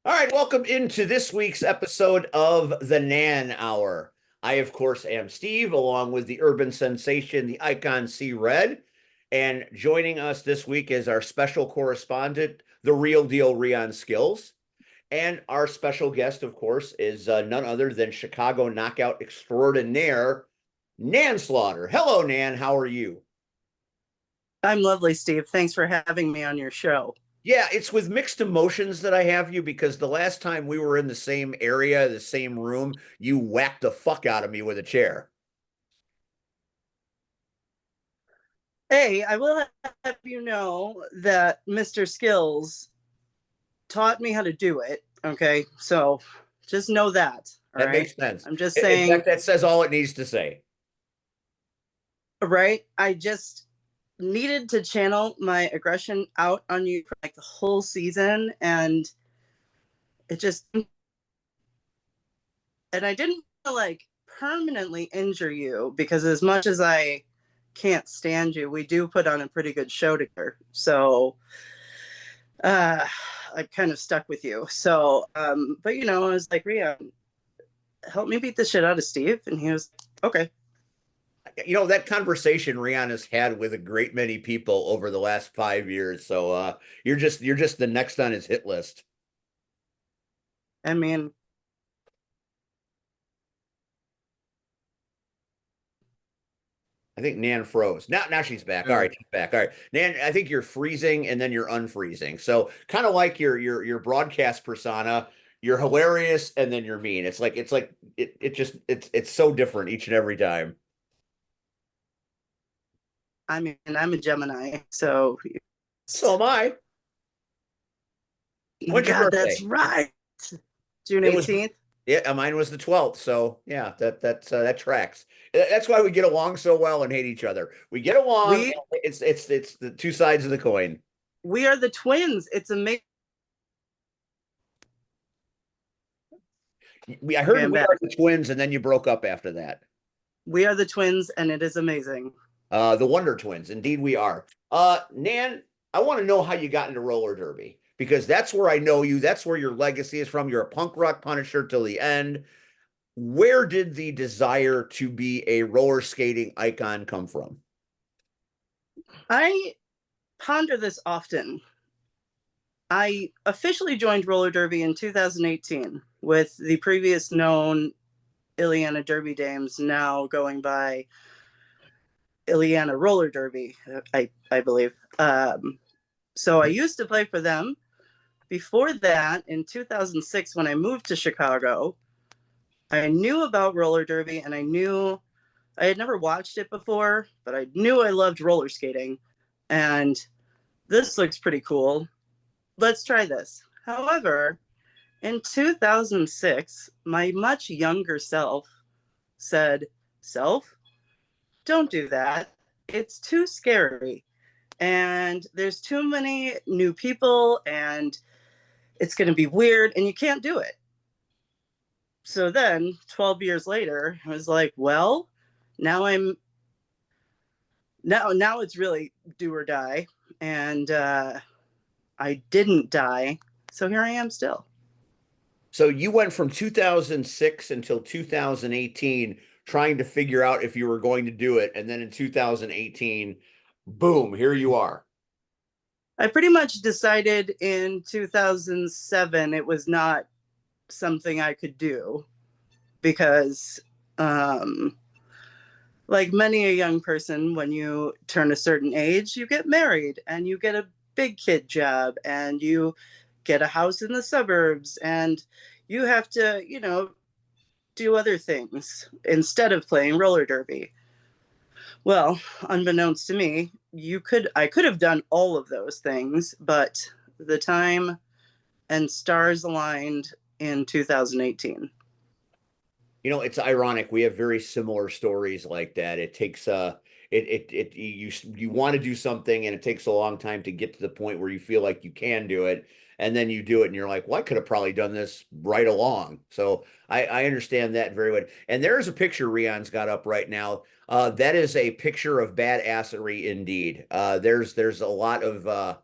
All right, welcome into this week's episode of the Nan Hour. I, of course, am Steve, along with the urban sensation, the icon C Red. And joining us this week is our special correspondent, the real deal Rion Skills. And our special guest, of course, is none other than Chicago knockout extraordinaire, Nan Slaughter. Hello, Nan. How are you? I'm lovely, Steve. Thanks for having me on your show. Yeah, it's with mixed emotions that I have you because the last time we were in the same area, the same room, you whacked the fuck out of me with a chair. Hey, I will have you know that Mr. Skills taught me how to do it. Okay. So just know that. All That right. makes sense. I'm just In saying, fact, that says all it needs to say. right? I just needed to channel my aggression out on you for like the whole season. And it just, and I didn't like permanently injure you because as much as I can't stand you, we do put on a pretty good show together. So uh I kind of stuck with you. So but I was like, Rhea, help me beat the shit out of Steve. And he was okay. That conversation Rihanna's had with a great many people over the last 5 years. So you're just the next on his hit list. I mean, I think Nan froze. Now she's back. All right, she's back. All right. Nan, I think you're freezing and then you're unfreezing. So kind of like your broadcast persona, you're hilarious and then you're mean. It's so different each and every time. I mean, I'm a Gemini, so So am I. When's your God, that's birthday? right. June It was 18th. Yeah, mine was the 12th. So yeah, that tracks. That's why we get along so well and hate each other. We get along. We It's the two sides of the coin. we are the twins. It's amazing. I Okay, heard I'm we back. are the twins, and then you broke up after that. We are the twins, and it is amazing. The Wonder Twins. Indeed, we are. Nan, I want to know how you got into roller derby because that's where I know you. That's where your legacy is from. You're a punk rock punisher till the end. Where did the desire to be a roller skating icon come from? I ponder this often. I officially joined roller derby in 2018 with the previous known Ileana Derby Dames, now going by Ileana Roller Derby, I believe. So I used to play for them. Before that, in 2006, when I moved to Chicago, I knew about roller derby and I had never watched it before, but I knew I loved roller skating. And this looks pretty cool. Let's try this. However, in 2006, my much younger self said, Self, don't do that. It's too scary. And there's too many new people, and it's going to be weird, and you can't do it. So then 12 years later, I was like, well, now I'm now it's really do or die. And I didn't die. So here I am still. So you went from 2006 until 2018 trying to figure out if you were going to do it. And then in 2018, boom, here you are. I pretty much decided in 2007 it was not something I could do because, like many a young person, when you turn a certain age, you get married and you get a big kid job and you get a house in the suburbs and you have to, do other things instead of playing roller derby. Well, unbeknownst to me, I could have done all of those things, but the time and stars aligned in 2018. It's ironic. We have very similar stories like that. It takes you want to do something and it takes a long time to get to the point where you feel like you can do it. And then you do it and you're like, well, I could have probably done this right along. So I understand that very well. And there's a picture Rion's got up right now. That is a picture of badassery indeed. There's a lot of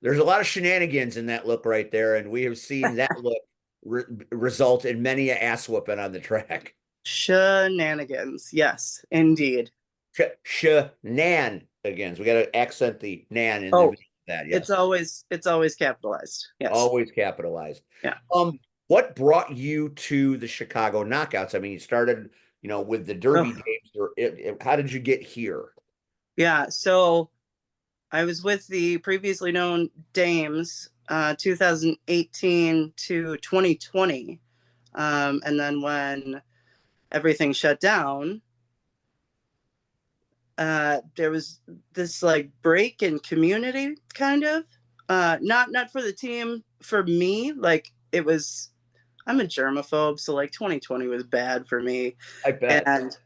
There's a lot of shenanigans in that look right there, and we have seen that look result in many a ass whooping on the track. Shenanigans. Yes, indeed. Shenanigans. We got to accent the nan in Oh, that. it's Yes, always capitalized. Yes. always capitalized. Yeah. What brought you to the Chicago Knockouts? I mean, you started, with the Derby Oh, days. Or how did you get here? yeah. So I was with the previously known Dames, 2018 to 2020. And then when everything shut down, there was this like break in community kind of. Not for the team, for me. Like it was, I'm a germaphobe, so like 2020 was bad for me. I bet. And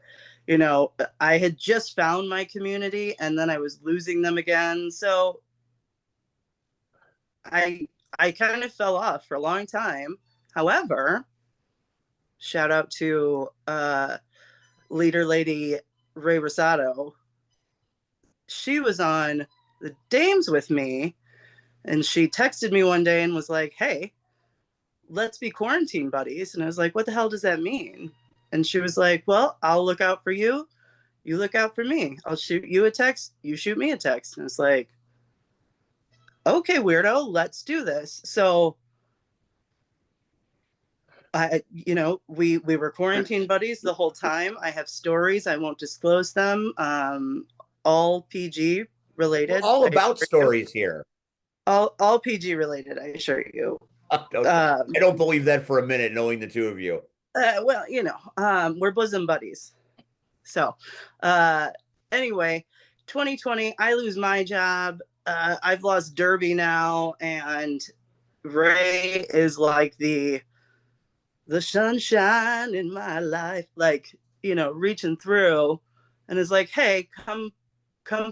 I had just found my community and then I was losing them again. So I kind of fell off for a long time. However, shout out to leader lady Ray Rosado. She was on the Dames with me and she texted me one day and was like, "Hey, let's be quarantine buddies." And I was like, "What the hell does that mean?" And she was like, "Well, I'll look out for you. You look out for me. I'll shoot you a text. You shoot me a text." And it's like, "Okay, weirdo, let's do this." So we were quarantine buddies the whole time. I have stories. I won't disclose them. All PG We're related. all about stories here. All PG related. I assure you. I don't believe that for a minute, knowing the two of you. Well, we're bosom buddies. So, anyway, 2020, I lose my job. I've lost Derby now, and Ray is like the sunshine in my life, like reaching through, and is like, "Hey, come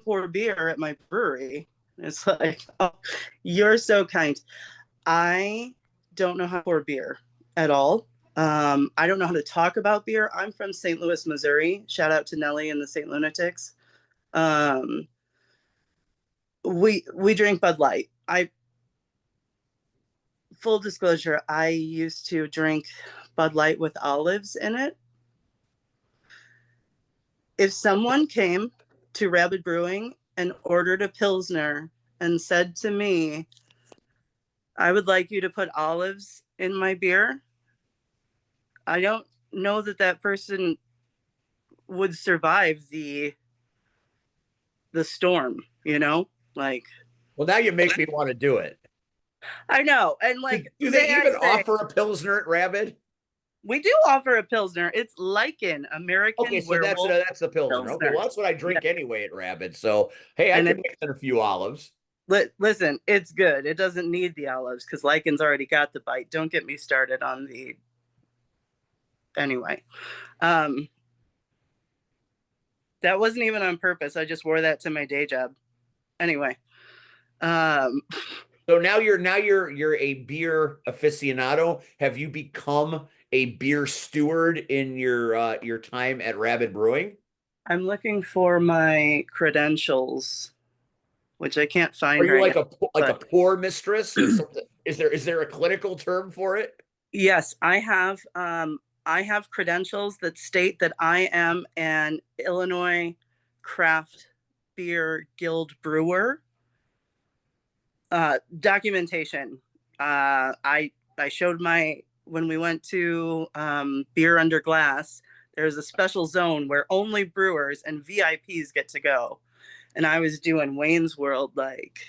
pour beer at my brewery." And it's like, "Oh, you're so kind." I don't know how to pour beer at all. I don't know how to talk about beer. I'm from St. Louis, Missouri. Shout out to Nelly and the St. Lunatics. We drink Bud Light. I Full disclosure, I used to drink Bud Light with olives in it. If someone came to Rabid Brewing and ordered a Pilsner and said to me, "I would like you to put olives in my beer," I don't know that person would survive the storm, like. Well, now you make me want to do it. I know. And like, do they even offer a Pilsner at Rabid? We do offer a Pilsner. It's Lycan, American Okay, so Werewolf. that's the Pilsner. Okay, well, that's what I drink anyway at Rabid. So, hey, I can mix in a few olives. Listen, it's good. It doesn't need the olives because Lycan's already got the bite. Don't get me started on the. Anyway, that wasn't even on purpose. I just wore that to my day job. Anyway, so now you're a beer aficionado. Have you become a beer steward in your time at Rabid Brewing? I'm looking for my credentials, which I can't find. Are you right like a pour mistress or something? Is there a clinical term for it? Yes, I have. I have credentials that state that I am an Illinois Craft Beer Guild brewer. Documentation. I showed when we went to Beer Under Glass. There's a special zone where only brewers and VIPs get to go, and I was doing Wayne's World like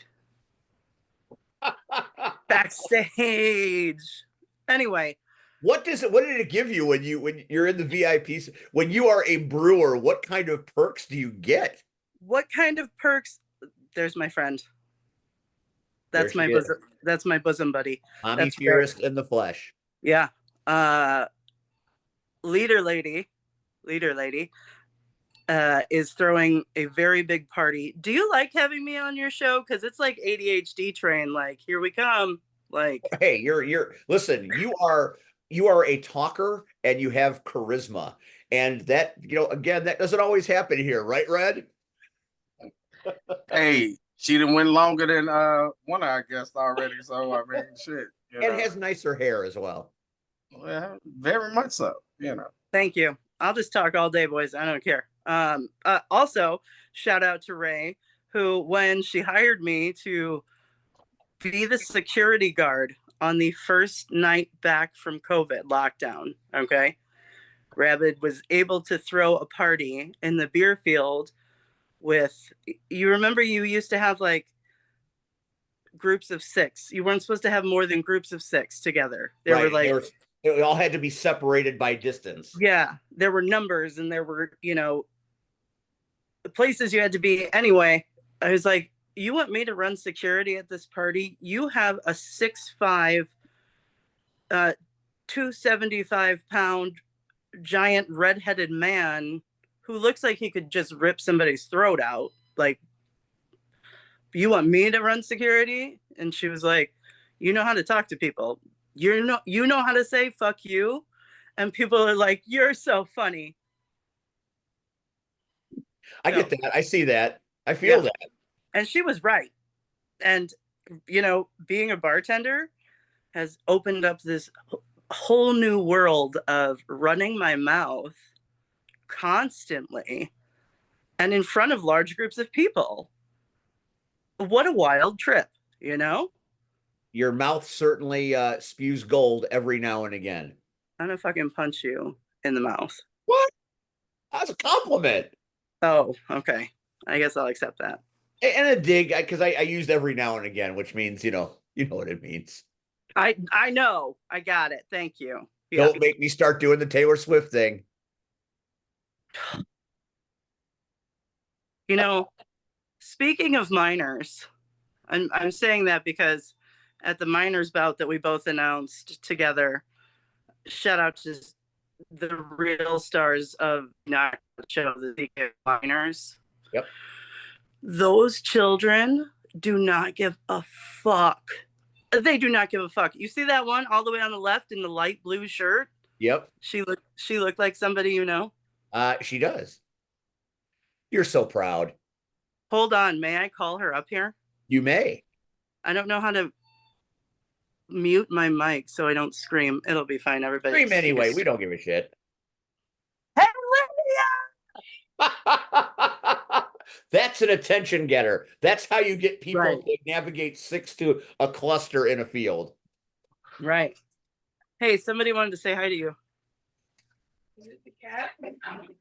backstage. Anyway. What did it give you when you're in the VIPs? When you are a brewer, what kind of perks do you get? What kind of perks? There's my friend. That's my bosom. That's my bosom buddy. Mommy Dearest in the flesh. Yeah. Leader lady, is throwing a very big party. Do you like having me on your show? Because it's like ADHD train. Like, here we come. Like, hey, listen. You are a talker and you have charisma, and that again that doesn't always happen here, right, Red? Hey, she done went longer than one of our guests already. So I mean, shit, and has nicer hair as well. Well, very much so. Thank you. I'll just talk all day, boys. I don't care. Also, shout out to Ray, who, when she hired me to be the security guard on the first night back from COVID lockdown, okay, Rabid was able to throw a party in the beer field with, you remember you used to have like groups of 6. You weren't supposed to have more than groups of 6 together. There were like, they all had to be separated by distance. Yeah, there were numbers and there were, the places you had to be. Anyway, I was like, you want me to run security at this party? You have a 6'5", 275-pound giant redheaded man who looks like he could just rip somebody's throat out. Like, you want me to run security? And she was like, you know how to talk to people. You know how to say fuck you. And people are like, you're so funny. I get that. I see that. I feel that. And she was right. And, being a bartender has opened up this whole new world of running my mouth constantly and in front of large groups of people. What a wild trip, Your mouth certainly spews gold every now and again. I'm gonna fucking punch you in the mouth. What? That's a compliment. Oh, okay. I guess I'll accept that. And a dig, because I used every now and again, which means, you know what it means. I know. I got it. Thank you. Don't make me start doing the Taylor Swift thing. Speaking of minors, I'm saying that because at the minors bout that we both announced together, shout out to the real stars of the show, the ZK minors. Yep. Those children do not give a fuck. They do not give a fuck. You see that one all the way on the left in the light blue shirt? Yep. She looked like somebody you know. She does. You're so proud. Hold on, may I call her up here? You may. I don't know how to mute my mic so I don't scream. It'll be fine, everybody. Scream anyway. We don't give a shit. Hey, Lydia! That's an attention getter. That's how you get people to navigate 6 to a cluster in a field. Right. Hey, somebody wanted to say hi to you. Is it the cat?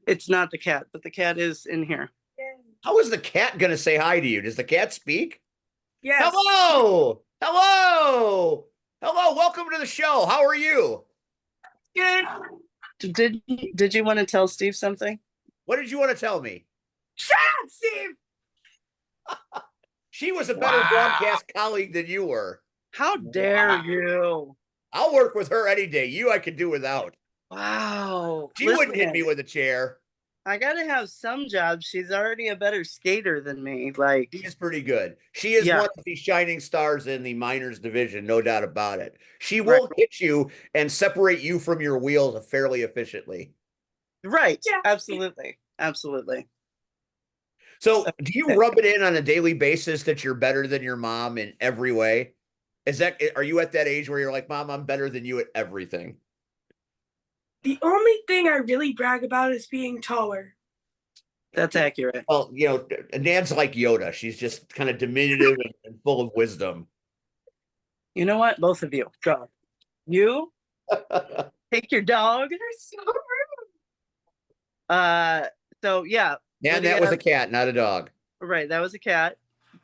It's not the cat, but the cat is in here. How is the cat going to say hi to you? Does the cat speak? Yes. Hello. Hello. Hello. Welcome to the show. How are you? Good. Did you want to tell Steve something? What did you want to tell me? Shut up, Steve. She was a better broadcast colleague than you were. How dare you? I'll work with her any day. You I could do without. Wow. She wouldn't hit me with a chair. I gotta have some jobs. She's already a better skater than me. Like, she is pretty good. She is one of the shining stars in the minors division, no doubt about it. She will hit you and separate you from your wheels fairly efficiently. Right. Yeah. Absolutely. Absolutely. So do you rub it in on a daily basis that you're better than your mom in every way? Are you at that age where you're like, Mom, I'm better than you at everything? The only thing I really brag about is being taller. That's accurate. Well, Nan's like Yoda. She's just kind of diminutive and full of wisdom. You know what? Both of you. Go. You take your dog. You're so rude. So yeah. Nan, that was a cat, not a dog. Right, that was a cat,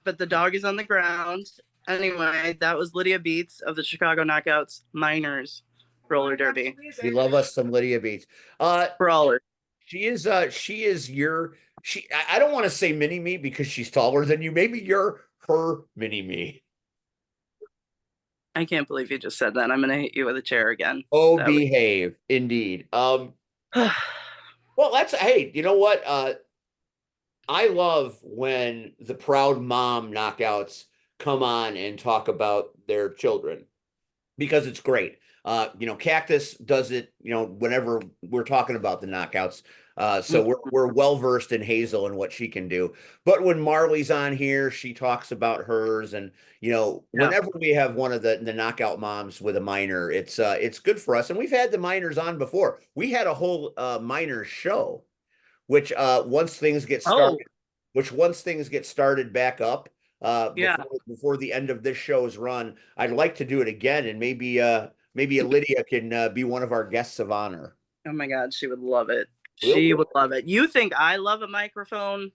but the dog is on the ground. Anyway, that was Lydia Beats of the Chicago Knockouts Minors Roller Derby. We love us some Lydia Beats. Brawler. She is I don't want to say mini me because she's taller than you. Maybe you're her mini me. I can't believe you just said that. I'm gonna hit you with a chair again. Oh, behave. Indeed. Well, hey, you know what? I love when the proud mom knockouts come on and talk about their children because it's great. Cactus does it, whenever we're talking about the knockouts. So we're well versed in Hazel and what she can do. But when Marley's on here, she talks about hers, and whenever we have one of the knockout moms with a minor, it's good for us. And we've had the minors on before. We had a whole minor show, which once things get started, back up, before the end of this show's run, I'd like to do it again, and maybe Lydia can be one of our guests of honor. Oh my God, she would love it. She would love it. You think I love a microphone?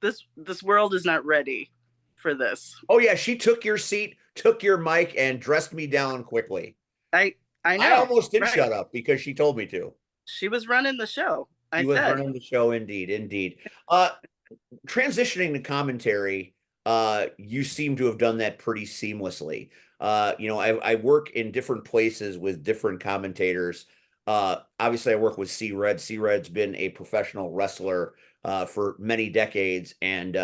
This world is not ready for this. Oh yeah, she took your seat, took your mic, and dressed me down quickly. I know. I almost did shut up because she told me to. She was running the show. She was running the show, indeed. Transitioning to commentary, you seem to have done that pretty seamlessly. I work in different places with different commentators. Obviously, I work with C-Red. C-Red's been a professional wrestler for many decades, and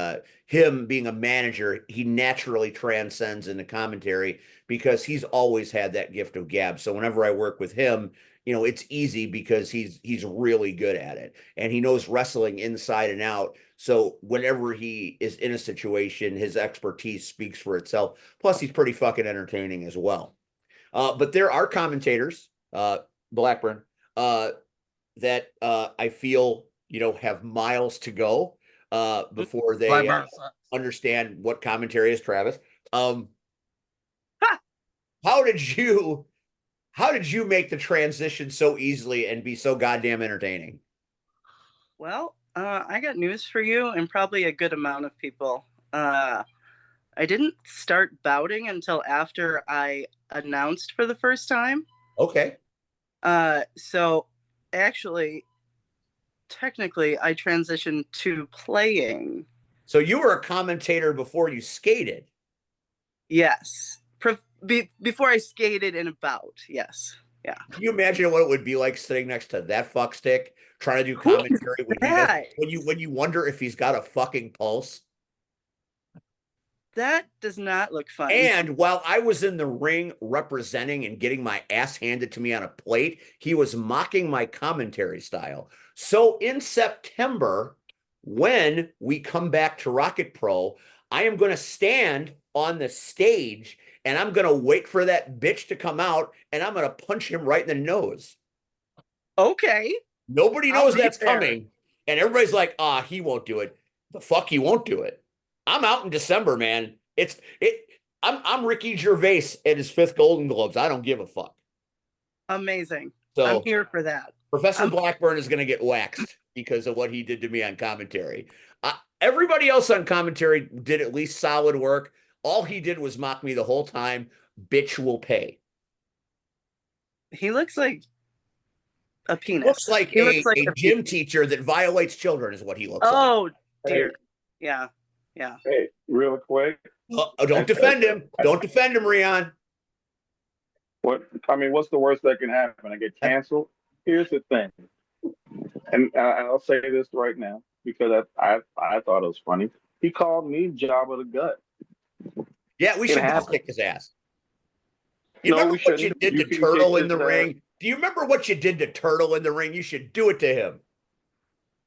him being a manager, he naturally transcends into commentary because he's always had that gift of gab. So whenever I work with him, it's easy because he's really good at it, and he knows wrestling inside and out. So whenever he is in a situation, his expertise speaks for itself. Plus, he's pretty fucking entertaining as well. But there are commentators, Blackburn, that I feel have miles to go before they understand what commentary is. Travis, how did you make the transition so easily and be so goddamn entertaining? Well, I got news for you and probably a good amount of people. I didn't start bouting until after I announced for the first time. Okay. So actually, technically, I transitioned to playing. So you were a commentator before you skated? Yes. Before I skated in a bout, yes. Yeah. Can you imagine what it would be like sitting next to that fuckstick trying to do commentary when you wonder if he's got a fucking pulse? That does not look fun. And while I was in the ring representing and getting my ass handed to me on a plate, he was mocking my commentary style. So in September, when we come back to Rocket Pro, I am going to stand on the stage and I'm going to wait for that bitch to come out and I'm going to punch him right in the nose. Okay. Nobody knows that's coming. And everybody's like, he won't do it. The fuck he won't do it. I'm out in December, man. I'm Ricky Gervais at his 5th Golden Globes. I don't give a fuck. Amazing. So I'm here for that. Professor Blackburn is going to get waxed because of what he did to me on commentary. Everybody else on commentary did at least solid work. All he did was mock me the whole time. Bitch will pay. He looks like a penis. Looks like a gym teacher that violates children is what he looks like. Oh, dear. Yeah. Yeah. Hey, real quick. Don't defend him. Don't defend him, Rion. What's the worst that can happen? I get canceled. Here's the thing, and I'll say this right now because I thought it was funny. He called me Job of the Gut. Yeah, we should kick his ass. You remember what you did to Turtle in the ring? Do you remember what you did to Turtle in the ring? You should do it to him.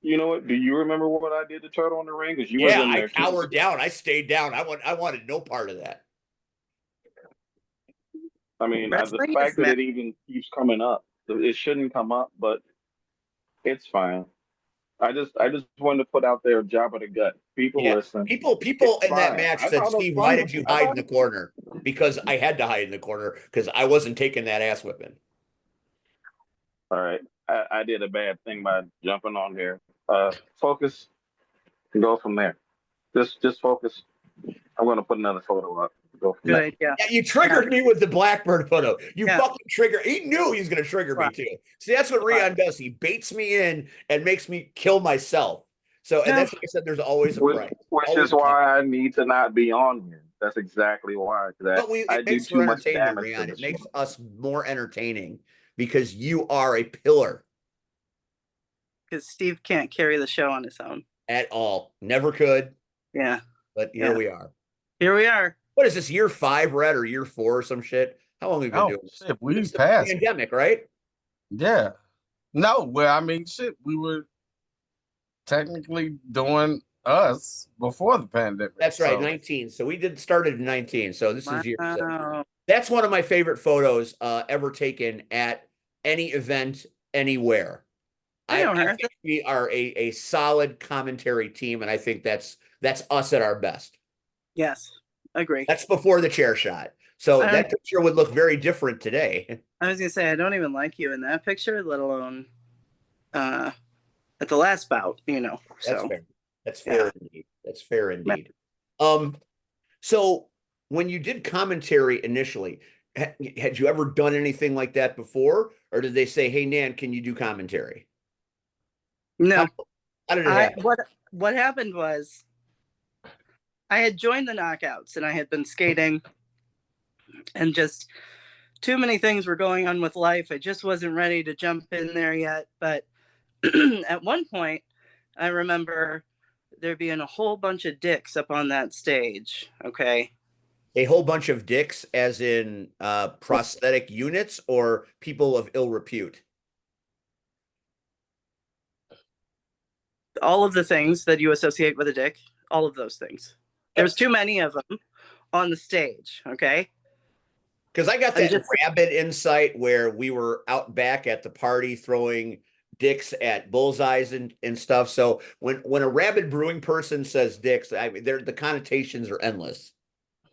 You know what? Do you remember what I did to Turtle in the ring? Because I cowered down. I stayed down. I wanted no part of that. I mean, the fact that it even keeps coming up, it shouldn't come up, but it's fine. I just wanted to put out there Job of the Gut. People listen. People in that match said, Steve, why did you hide in the corner? Because I had to hide in the corner because I wasn't taking that ass whipping. All right. I did a bad thing by jumping on here. Focus and go from there. Just focus. I'm going to put another photo up. Go from there. Yeah. You triggered me with the Blackbird photo. You fucking trigger. He knew he was going to trigger me too. See, that's what Rion does. He baits me in and makes me kill myself. So, and that's what I said. There's always a price. Which is why I need to not be on here. That's exactly why. It makes for entertainment, Rion. It makes us more entertaining because you are a pillar. Because Steve can't carry the show on his own. At all. Never could. Yeah. But here we are. Here we are. What is this, year 5, Red, or year 4 or some shit? How long have we been doing this? We've passed. Pandemic, right? Yeah. No, well, I mean, shit, we were technically doing us before the pandemic. That's right, so. 19. So we started in 19. So this is years. Wow. That's one of my favorite photos ever taken at any event anywhere. I know her. think we are a solid commentary team, and I think that's us at our best. Yes, agree. That's before the chair shot. So that picture would look very different today. I was gonna say I don't even like you in that picture, let alone at the last bout, you know. That's So fair. That's fair indeed. That's fair indeed. So when you did commentary initially, had you ever done anything like that before, or did they say, "Hey, Nan, can you do commentary"? no. How did it happen? What happened was I had joined the Knockouts and I had been skating, and just too many things were going on with life. I just wasn't ready to jump in there yet. But at one point, I remember there being a whole bunch of dicks up on that stage. Okay. A whole bunch of dicks, as in prosthetic units, or people of ill repute? All of the things that you associate with a dick, all of those things. There's too many of them on the stage. Okay. Because I got that rabbit insight where we were out back at the party throwing dicks at bullseyes and stuff. So when a rabid brewing person says dicks, I mean, the connotations are endless.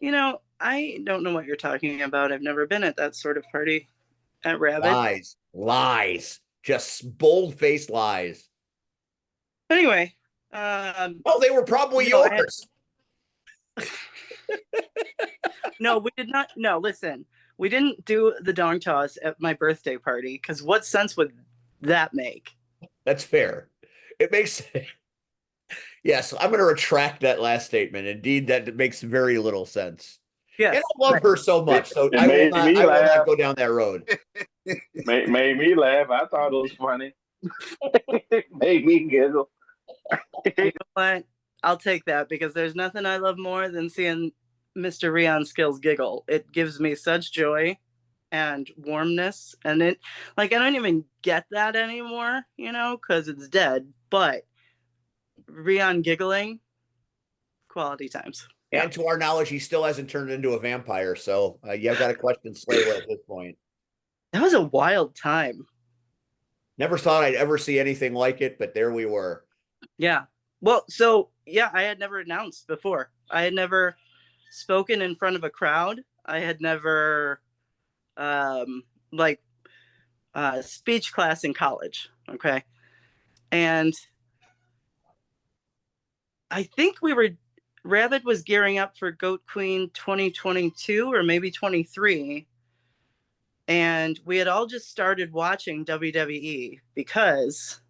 You know, I don't know what you're talking about. I've never been at that sort of party at Rabbit. Lies, just bold-faced lies. Anyway, oh, they were probably yours. No, we did not. No, listen, we didn't do the dong toss at my birthday party because what sense would that make? That's fair. It makes. Yes, I'm going to retract that last statement. Indeed, that makes very little sense. Yes, and I love her so much, so I will not go down that road. Made me laugh. I thought it was funny. Made me giggle. You know what? I'll take that because there's nothing I love more than seeing Mr. Rion Skills giggle. It gives me such joy and warmness, and it, like, I don't even get that anymore, you know, because it's dead. But Rion giggling, quality times. Yeah. And to our knowledge, he still hasn't turned into a vampire. So you've got to question Slayla at this point. That was a wild time. Never thought I'd ever see anything like it, but there we were. Yeah. Well, so yeah, I had never announced before. I had never spoken in front of a crowd. I had never speech class in college. Okay. And I think Rabbit was gearing up for Goat Queen 2022 or maybe 23. And we had all just started watching WWE because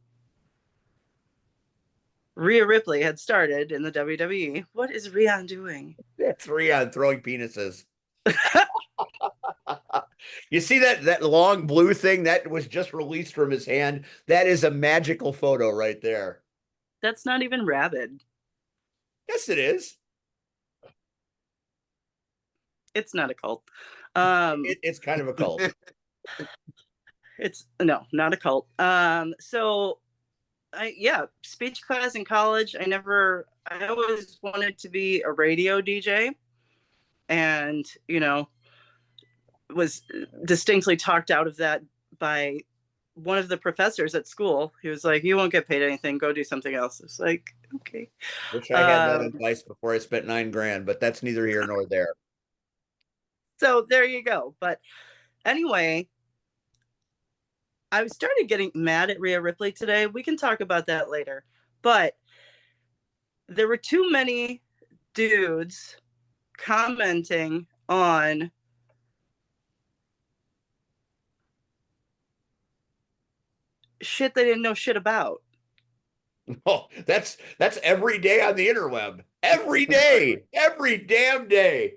Rhea Ripley had started in the WWE. What is Rion doing? That's Rion throwing penises. You see that long blue thing that was just released from his hand? That is a magical photo right there. That's not even Rabbit. Yes, it is. It's not a cult. It's kind of a cult. It's not a cult. So speech class in college. I always wanted to be a radio DJ, and was distinctly talked out of that by one of the professors at school. He was like, "You won't get paid anything. Go do something else." It's like, okay. Wish I had that advice before I spent $9,000, but that's neither here nor there. So there you go. But anyway, I started getting mad at Rhea Ripley today. We can talk about that later. But there were too many dudes commenting on shit they didn't know shit about. Oh, that's every day on the interweb. Every day. Every damn day.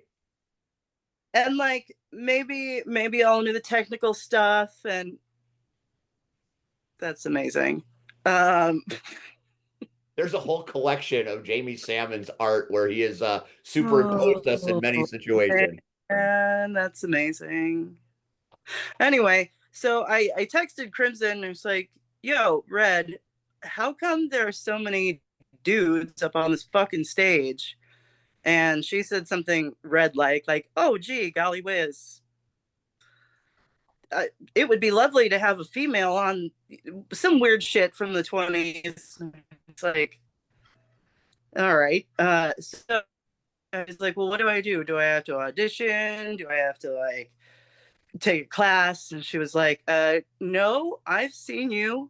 And like maybe all knew the technical stuff, and that's amazing. There's a whole collection of Jamie Salmon's art where he has superimposed us in many situations. And that's amazing. Anyway, so I texted Crimson and was like, yo, Red, how come there are so many dudes up on this fucking stage? And she said something Red like, oh, gee, golly whiz. It would be lovely to have a female on some weird shit from the 20s. It's like, all right. So I was like, well, what do I do? Do I have to audition? Do I have to like take a class? And she was like, no, I've seen you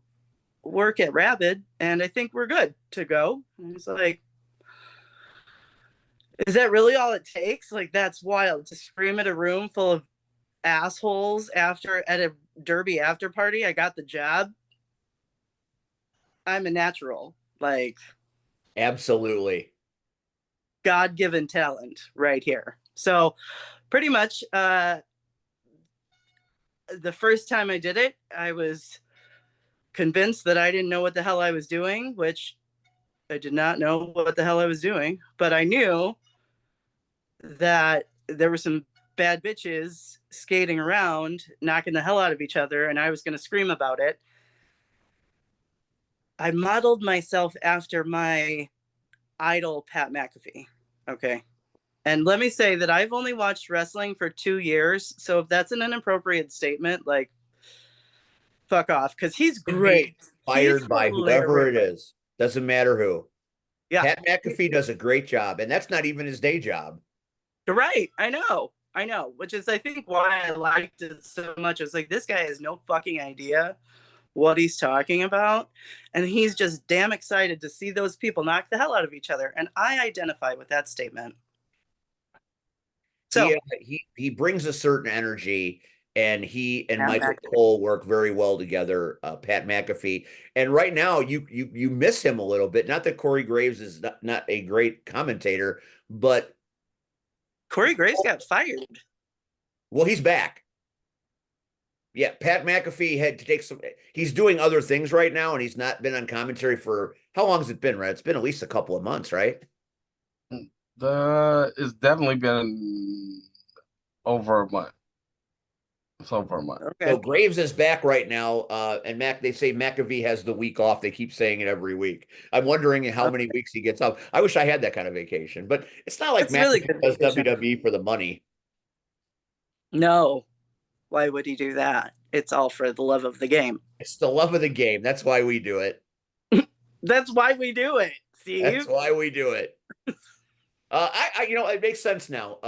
work at Rabid and I think we're good to go. And I was like, is that really all it takes? Like, that's wild to scream at a room full of assholes after at a derby after party. I got the job. I'm a natural, like, Absolutely. God-given talent right here. So pretty much the first time I did it, I was convinced that I didn't know what the hell I was doing, which I did not know what the hell I was doing, but I knew that there were some bad bitches skating around, knocking the hell out of each other, and I was going to scream about it. I modeled myself after my idol, Pat McAfee. Okay. And let me say that I've only watched wrestling for 2 years. So if that's an inappropriate statement, like, fuck off, because he's great. Fired He's by whoever it hilarious. is. Doesn't matter who. Yeah. Pat McAfee does a great job, and that's not even his day job. You're right. I know. Which is, I think, why I liked it so much. It's like, this guy has no fucking idea what he's talking about. And he's just damn excited to see those people knock the hell out of each other. And I identify with that statement. So he brings a certain energy, and he and Pat Michael McAfee. Cole work very well together. Pat McAfee, and right now you miss him a little bit. Not that Corey Graves is not a great commentator, but Corey Graves got fired. well, he's back. Yeah, Pat McAfee had to take some. He's doing other things right now, and he's not been on commentary for how long has it been? Right, it's been at least a couple of months, right? It's definitely been over a month. It's over a month. Okay. So Graves is back right now, and they say McAfee has the week off. They keep saying it every week. I'm wondering how many weeks he gets off. I wish I had that kind of vacation, but it's not like That's really McAfee good does vacation. WWE for the money. No. Why would he do that? It's all for the love of the game. It's the love of the game. That's why we do it. That's why we do it, Steve. That's why we do it. It makes sense now.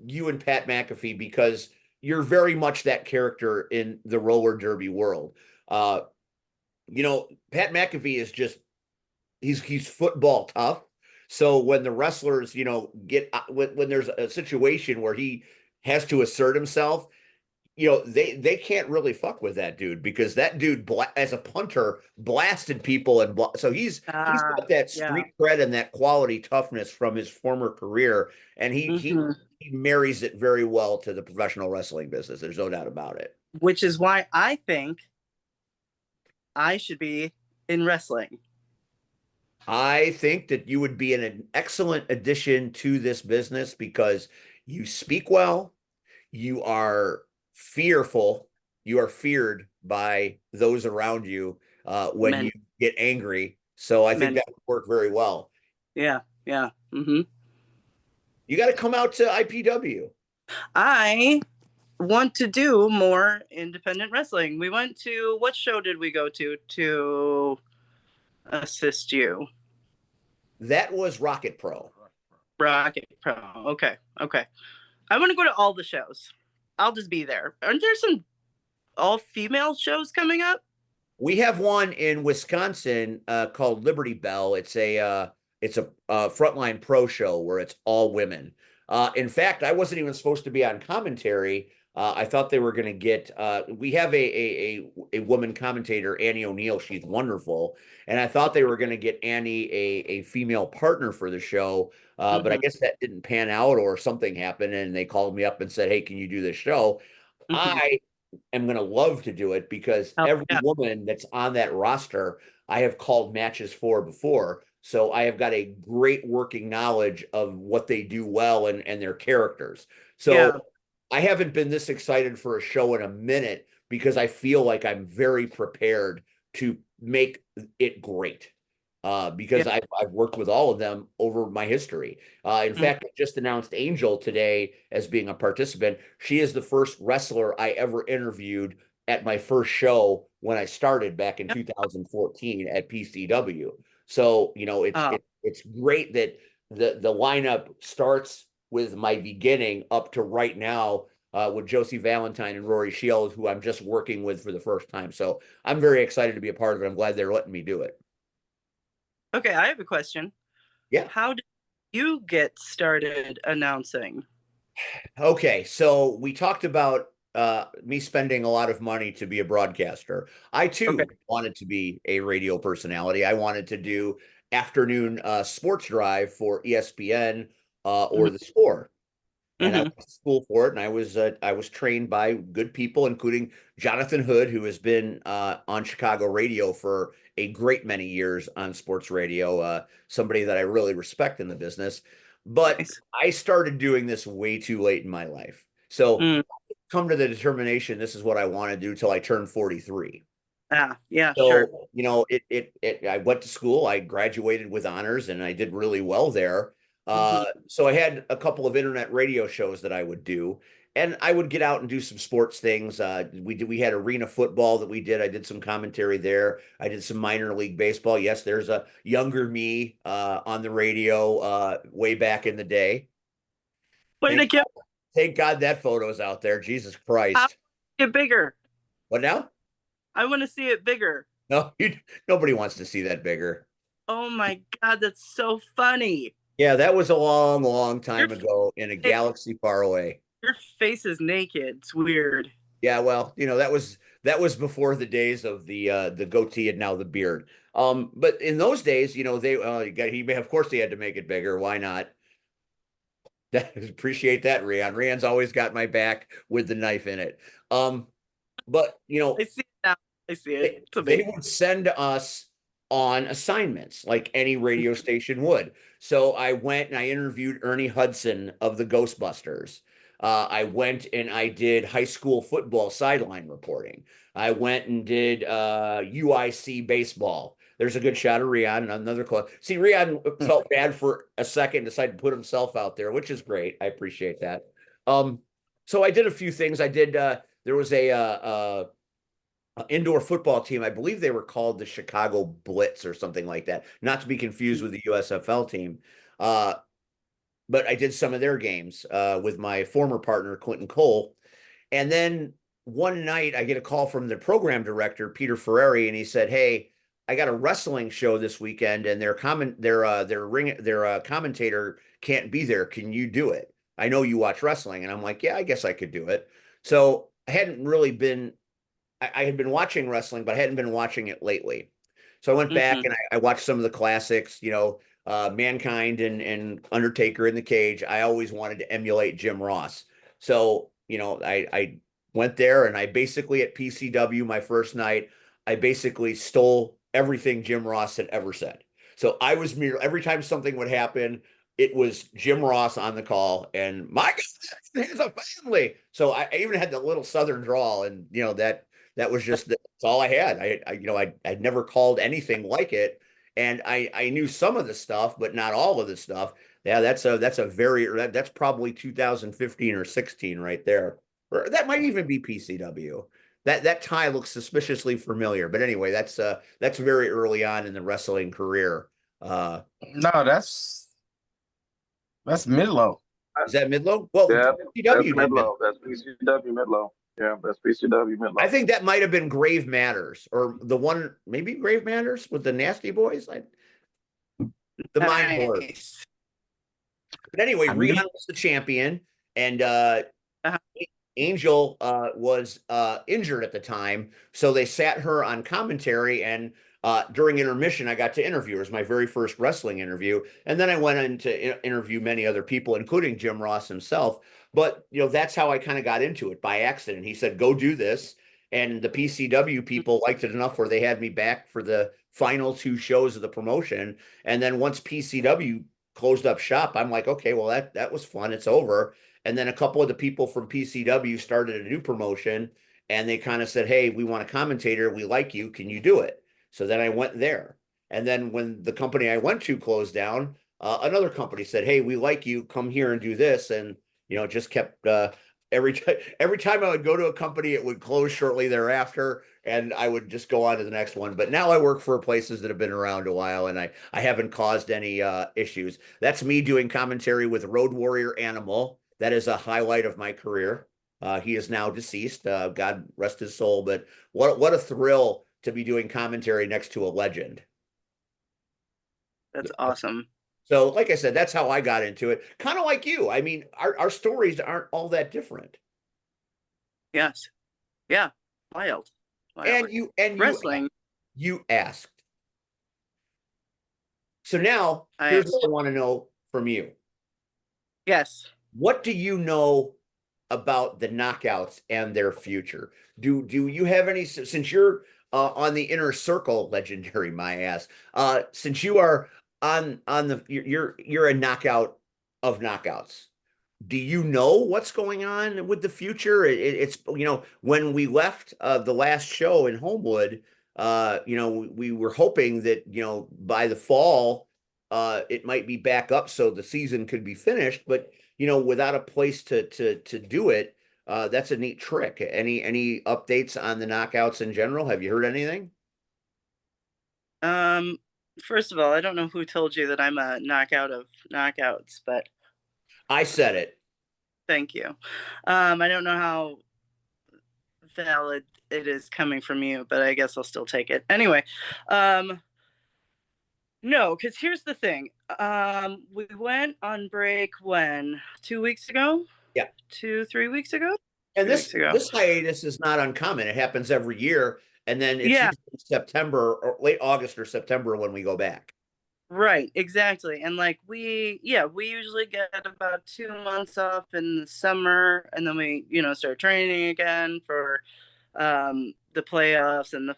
You and Pat McAfee, because you're very much that character in the roller derby world. Pat McAfee is just he's football tough. So when the wrestlers, get when there's a situation where he has to assert himself, they can't really fuck with that dude, because that dude as a punter blasted people, and so he's got that street cred and that quality toughness from his former career, and he marries it very well to the professional wrestling business. There's no doubt about it. Which is why I think I should be in wrestling. I think that you would be an excellent addition to this business, because you speak well, you are fearful, you are feared by those around you when you get angry. So I think that would work very well. Yeah. Mm-hmm. You got to come out to IPW. I want to do more independent wrestling. We went to, what show did we go to assist you? That was Rocket Pro. Rocket Pro. Okay. I want to go to all the shows. I'll just be there. Aren't there some all-female shows coming up? We have one in Wisconsin called Liberty Bell. It's a Frontline Pro show where it's all women. In fact, I wasn't even supposed to be on commentary. I thought they were going to get. We have a woman commentator, Annie O'Neill. She's wonderful, and I thought they were going to get Annie a female partner for the show. But I guess that didn't pan out, or something happened, and they called me up and said, "Hey, can you do this show?" I am going to love to do it, because every woman that's on that roster, I have called matches for before. So I have got a great working knowledge of what they do well and their characters. So I haven't been this excited for a show in a minute, because I feel like I'm very prepared to make it great. Because I've worked with all of them over my history. In fact, I just announced Angel today as being a participant. She is the first wrestler I ever interviewed at my first show when I started back in 2014 at PCW. So, it's great that the lineup starts with my beginning up to right now with Josie Valentine and Rory Shields, who I'm just working with for the first time. So I'm very excited to be a part of it. I'm glad they're letting me do it. Okay, I have a question. Yeah. How did you get started announcing? Okay, so we talked about me spending a lot of money to be a broadcaster. I too wanted to be a radio personality. I wanted to do afternoon sports drive for ESPN or the Score. And I went to school for it, and I was trained by good people, including Jonathan Hood, who has been on Chicago radio for a great many years on sports radio. Somebody that I really respect in the business. But Nice. I started doing this way too late in my life. So come to the determination this is what I want to do till I turn 43. Yeah, So, sure. I went to school, I graduated with honors, and I did really well there. So I had a couple of internet radio shows that I would do, and I would get out and do some sports things. We had arena football that we did. I did some commentary there. I did some minor league baseball. Yes, there's a younger me on the radio way back in the day. Thank God that photo's out there. Jesus Christ. Get bigger. What now? I want to see it bigger. No, nobody wants to see that bigger. Oh my God, that's so funny. Yeah, that was a long, long time ago in a galaxy far away. Your face is naked. It's weird. Yeah, well, that was before the days of the goatee and now the beard. But in those days, of course they had to make it bigger. Why not? Appreciate that, Rian. Rian's always got my back with the knife in it. But I see it now. I see it. They would send us on assignments like any radio station would. So I went and I interviewed Ernie Hudson of the Ghostbusters. I went and I did high school football sideline reporting. I went and did UIC baseball. There's a good shot of Rian, another club. See, Rian felt bad for a second, decided to put himself out there, which is great. I appreciate that. So I did a few things. I did. There was a indoor football team. I believe they were called the Chicago Blitz or something like that, not to be confused with the USFL team. But I did some of their games with my former partner, Clinton Cole. And then one night I get a call from the program director, Peter Ferreri, and he said, "Hey, I got a wrestling show this weekend and their commentator can't be there. Can you do it? I know you watch wrestling." And I'm like, "Yeah, I guess I could do it." So I hadn't really been I had been watching wrestling, but I hadn't been watching it lately. So I went back and I watched some of the classics, Mankind and Undertaker in the cage. I always wanted to emulate Jim Ross. So, I went there and I basically at PCW my first night, I basically stole everything Jim Ross had ever said. So I was every time something would happen, it was Jim Ross on the call and my God, there's a family. So I even had the little Southern drawl and, that was just that's all I had. I'd never called anything like it, and I knew some of the stuff, but not all of the stuff. Yeah, that's probably 2015 or 16 right there, or that might even be PCW. That tie looks suspiciously familiar, but anyway, that's very early on in the wrestling career. No, that's Midlow. Is that Midlow? Well, Yeah, that's PCW Midlow. That's PCW Midlow. Yeah, that's PCW Midlow. I think that might have been Grave Matters, or the one, maybe Grave Matters with the Nasty Boys, the Mind Horse. But anyway, Rian was the champion, and Angel was injured at the time, so they sat her on commentary, and during intermission, I got to interview her. It was my very first wrestling interview, and then I went in to interview many other people, including Jim Ross himself. But that's how I kind of got into it by accident. He said, "Go do this," and the PCW people liked it enough where they had me back for the final two shows of the promotion. And then once PCW closed up shop, I'm like, okay, well that was fun. It's over. And then a couple of the people from PCW started a new promotion, and they kind of said, "Hey, we want a commentator. We like you. Can you do it?" So then I went there. And then when the company I went to closed down, another company said, "Hey, we like you. Come here and do this." And it just kept every time I would go to a company, it would close shortly thereafter, and I would just go on to the next one. But now I work for places that have been around a while, and I haven't caused any issues. That's me doing commentary with Road Warrior Animal. That is a highlight of my career. He is now deceased. God rest his soul. But what a thrill to be doing commentary next to a legend. That's awesome. So, like I said, that's how I got into it. Kind of like you. I mean, our stories aren't all that different. Yes. Yeah. Wild. And you wrestling. You asked. So now here's what I want to know from you. Yes. What do you know about the Knockouts and their future? Do you have any, since you're on the inner circle, legendary my ass, since you are on the you're a knockout of knockouts, do you know what's going on with the future? It's when we left the last show in Homewood, we were hoping that by the fall it might be back up so the season could be finished, but without a place to do it, that's a neat trick. Any updates on the knockouts in general? Have you heard anything? First of all, I don't know who told you that I'm a knockout of knockouts, but I said it. Thank you. I don't know how valid it is coming from you, but I guess I'll still take it. Anyway, no, because here's the thing. We went on break when? 2 weeks ago? Yeah. 3 weeks ago? And this hiatus is not uncommon. It happens every year. And then it's usually September or late August or September when we go back. Right, exactly. And we usually get about 2 months off in the summer, and then we, start training again for the playoffs and the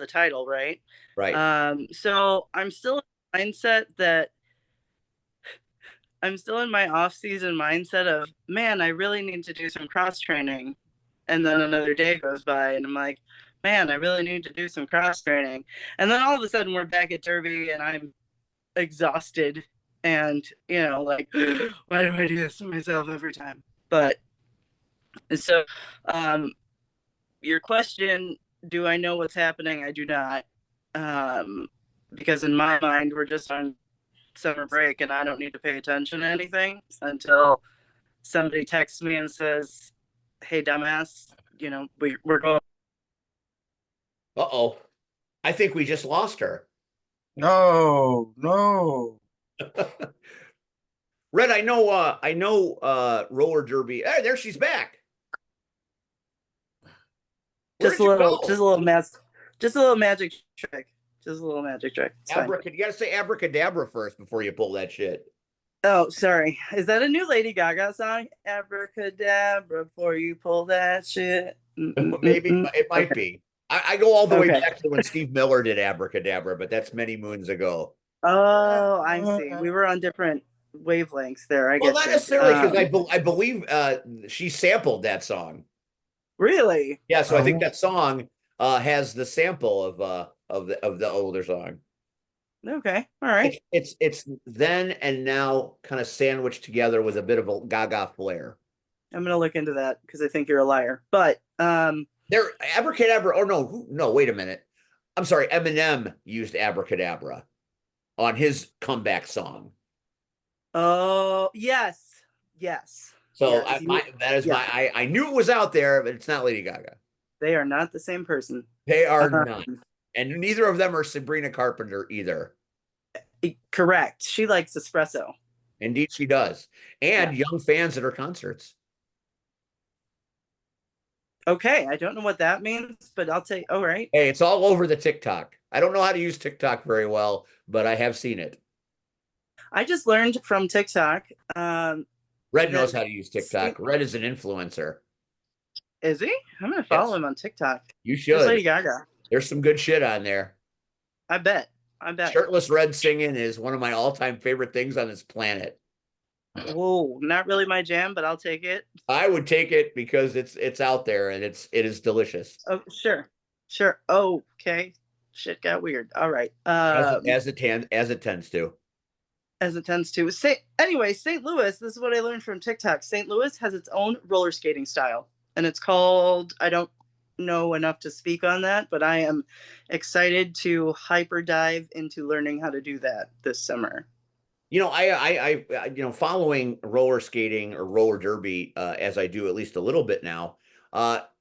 title, right? Right. So I'm still in my off-season mindset of, man, I really need to do some cross training. And then another day goes by and I'm like, man, I really need to do some cross training. And then all of a sudden we're back at Derby and I'm exhausted and why do I do this to myself every time? But so your question, do I know what's happening? I do not, because in my mind we're just on summer break and I don't need to pay attention to anything until somebody texts me and says, hey dumbass, we're going. Uh-oh, I think we just lost her. No. Red, I know roller derby. Hey, there she's back. Just a little magic trick. Just a little magic trick. You gotta say abracadabra first before you pull that shit. Oh, sorry. Is that a new Lady Gaga song? Abracadabra before you pull that shit. Maybe it might be. I go all the way back to when Steve Miller did abracadabra, but that's many moons ago. Oh, I see. We were on different wavelengths there. Well, not necessarily, because I believe she sampled that song. Really? Yeah, so I think that song has the sample of the older song. Okay, all right. It's then and now kind of sandwiched together with a bit of a Gaga flair. I'm gonna look into that because I think you're a liar. But there abracadabra. Oh no, wait a minute. I'm sorry. Eminem used abracadabra on his comeback song. Oh yes. So I knew it was out there, but it's not Lady Gaga. They are not the same person. They are not. And neither of them are Sabrina Carpenter either. Correct. She likes espresso. Indeed, she does. And young fans at her concerts. Okay, I don't know what that means, but I'll take. All right. Hey, it's all over the TikTok. I don't know how to use TikTok very well, but I have seen it. I just learned from TikTok. Red knows how to use TikTok. Red is an influencer. Is he? I'm gonna follow him on TikTok. You should. There's Lady Gaga. There's some good shit on there. I bet. Shirtless Red singing is one of my all-time favorite things on this planet. Whoa, not really my jam, but I'll take it. I would take it because it's out there and it is delicious. Oh, sure. Sure. Oh, okay. Shit got weird. All right. As it tends to. As it tends to. Anyway, St. Louis, this is what I learned from TikTok. St. Louis has its own roller skating style, and it's called, I don't know enough to speak on that, but I am excited to hyper dive into learning how to do that this summer. You know, following roller skating or roller derby as I do at least a little bit now,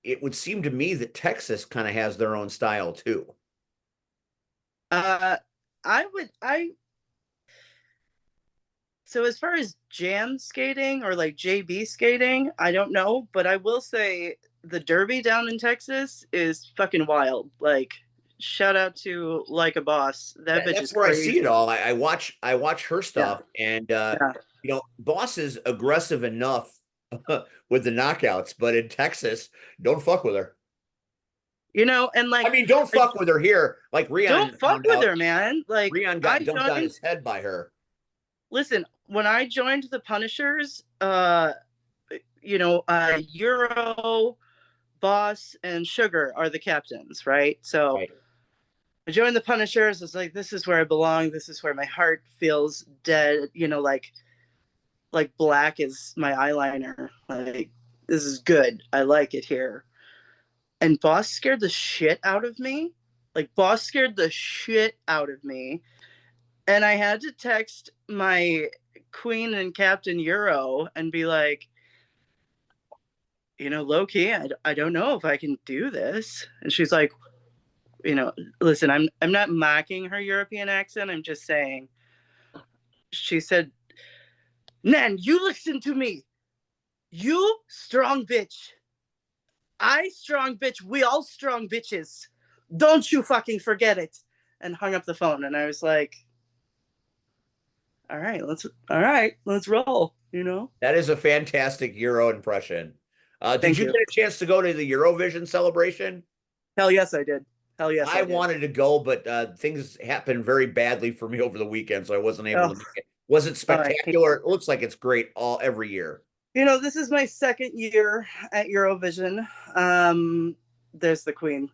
it would seem to me that Texas kind of has their own style too. I So as far as jam skating or like JB skating, I don't know, but I will say the derby down in Texas is fucking wild. Like, shout out to Like a Boss. That bitch That's is where crazy. I see it all. I watch her stuff, and Yeah. you know, Boss is aggressive enough with the knockouts, but in Texas, don't fuck with her. You know, and I like, mean, don't fuck with her here. Like Rion don't fuck found with out. her, man. Like, Rion I got dumped on joined. his head by her. Listen, when I joined the Punishers, Euro, Boss, and Sugar are the captains, right? So Right. I joined the Punishers. It's like, this is where I belong. This is where my heart feels dead. You know, like black is my eyeliner. Like, this is good. I like it here. And Boss scared the shit out of me. Like, Boss scared the shit out of me. And I had to text my queen and captain Euro and be like, you know, low key, I don't know if I can do this. And she's like, you know, listen, I'm not mocking her European accent. I'm just saying. She said, Nan, you listen to me. You strong bitch. I strong bitch. We all strong bitches. Don't you fucking forget it. And hung up the phone. And I was like, all right, let's roll, you know? That is a fantastic Euro impression. Did Thank you you. get a chance to go to the Eurovision celebration? Hell yes, I did. Hell yes, I I did. wanted to go, but things happened very badly for me over the weekend, so I wasn't able to make it. Was it spectacular? It looks like it's great every year. You know, this is my second year at Eurovision. There's the Queen,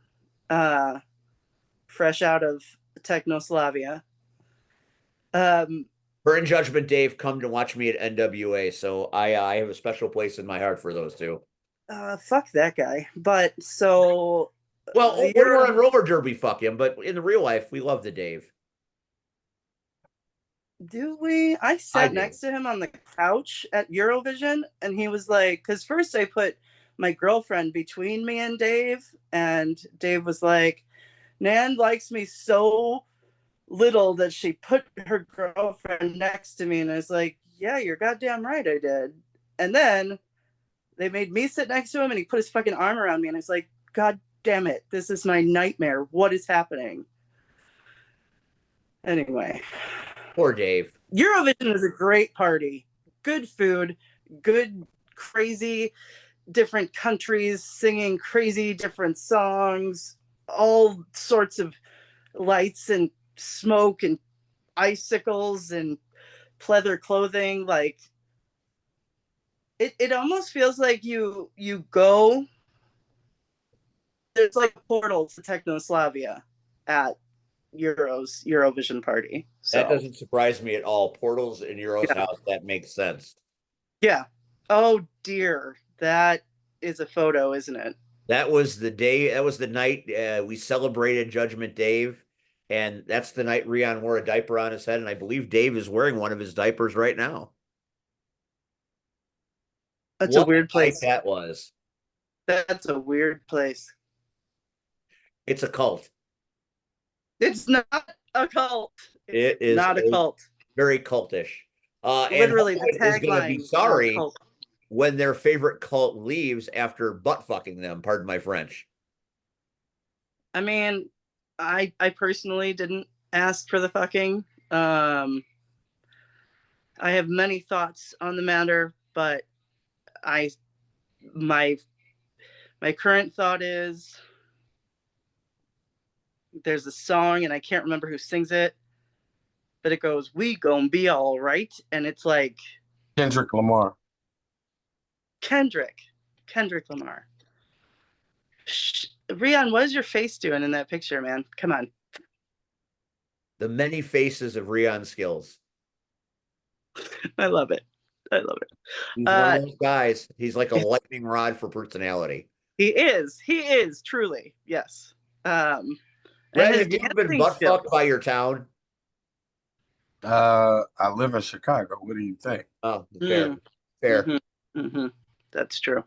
fresh out of Technoslavia. Her and Judgment Dave come to watch me at NWA, so I have a special place in my heart for those two. Fuck that guy. But so, well, when we're on roller derby, fuck him. But in the real life, we love the Dave. Do we? I sat next to him on the couch at Eurovision, and he was like, because first I put my girlfriend between me and Dave was like, Nan likes me so little that she put her girlfriend next to me, and I was like, yeah, you're goddamn right, I did. And then they made me sit next to him, and he put his fucking arm around me, and I was like, God damn it, this is my nightmare. What is happening? Anyway. Poor Dave. Eurovision is a great party. Good food, good, crazy, different countries singing crazy different songs, all sorts of lights and smoke and icicles and pleather clothing. Like, it almost feels like you go, there's like a portal to Technoslavia at Eurovision party. So that doesn't surprise me at all. Portals in Euro's house, that makes sense. Yeah. Oh dear, that is a photo, isn't it? That was the day. That was the night we celebrated Judgment Dave, and that's the night Rion wore a diaper on his head, and I believe Dave is wearing one of his diapers right now. That's a weird place. That was. That's a weird place. It's a cult. It's not a cult. It is not a cult. Very cultish. Literally, the tagline is going to be sorry when their favorite cult leaves after butt fucking them. Pardon my French. I mean, I personally didn't ask for the fucking. I have many thoughts on the matter, but my current thought is there's a song and I can't remember who sings it, but it goes, "We gon' be all right," and it's like, Kendrick Lamar. Kendrick Lamar. Rian, what is your face doing in that picture, man? Come on. The many faces of Rion Skills. I love it. I love it. He's one of those guys. He's like a lightning rod for personality. He is truly, yes. Red, have you ever been butt fucked by your town? I live in Chicago. What do you think? Oh, fair. That's true.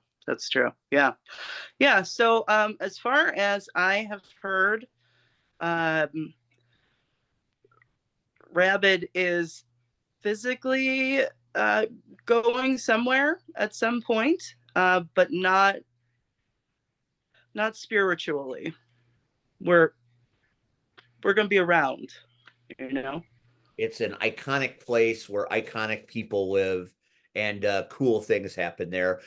Yeah. So as far as I have heard, Rabid is physically going somewhere at some point, but not spiritually. We're gonna be around, you know. It's an iconic place where iconic people live, and cool things happen there.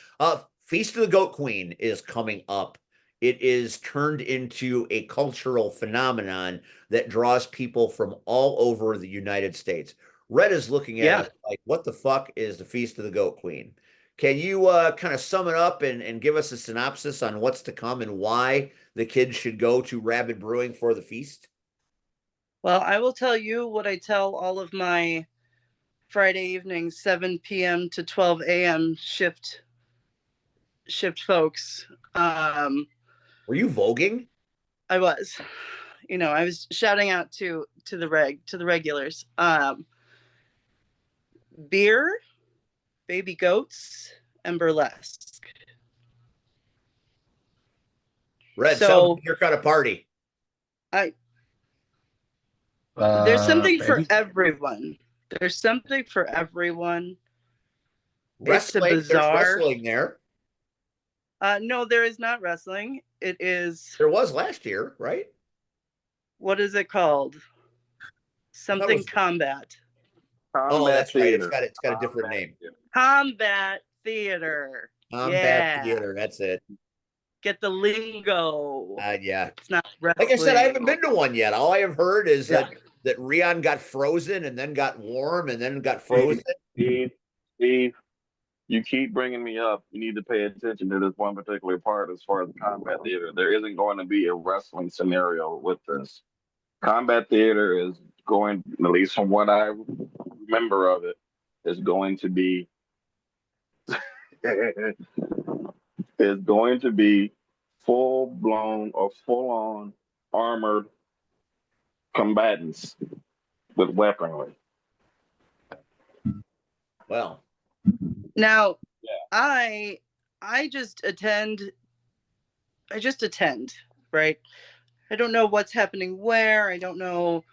Feast of the Goat Queen is coming up. It is turned into a cultural phenomenon that draws people from all over the United States. Red is looking at it like, what the fuck is the Feast of the Goat Queen? Can you kind of sum it up and give us a synopsis on what's to come and why the kids should go to Rabid Brewing for the feast? Well, I will tell you what I tell all of my Friday evening, 7 p.m. to 12 a.m. shift folks. Were you voguing? I was. I was shouting out to the regulars. Beer, baby goats, and burlesque. Red, so your kind of party. There's something for everyone. There's something for everyone. Wrestling, it's a bizarre. There's wrestling there. No, there is not wrestling. It is. There was last year, right? What is it called? Something combat. Oh, that's right. It's got a different name. Combat theater. Combat theater. That's it. Get the lingo. Yeah. It's not wrestling. Like I said, I haven't been to one yet. All I have heard is that Rion got frozen and then got warm and then got frozen. Steve, you keep bringing me up. You need to pay attention to this one particular part as far as the combat theater. There isn't going to be a wrestling scenario with this. Combat theater is going, at least from what I remember of it, is going to be full blown or full on armored combatants with weaponry. Well, now I just attend. Right? I don't know what's happening where. I don't know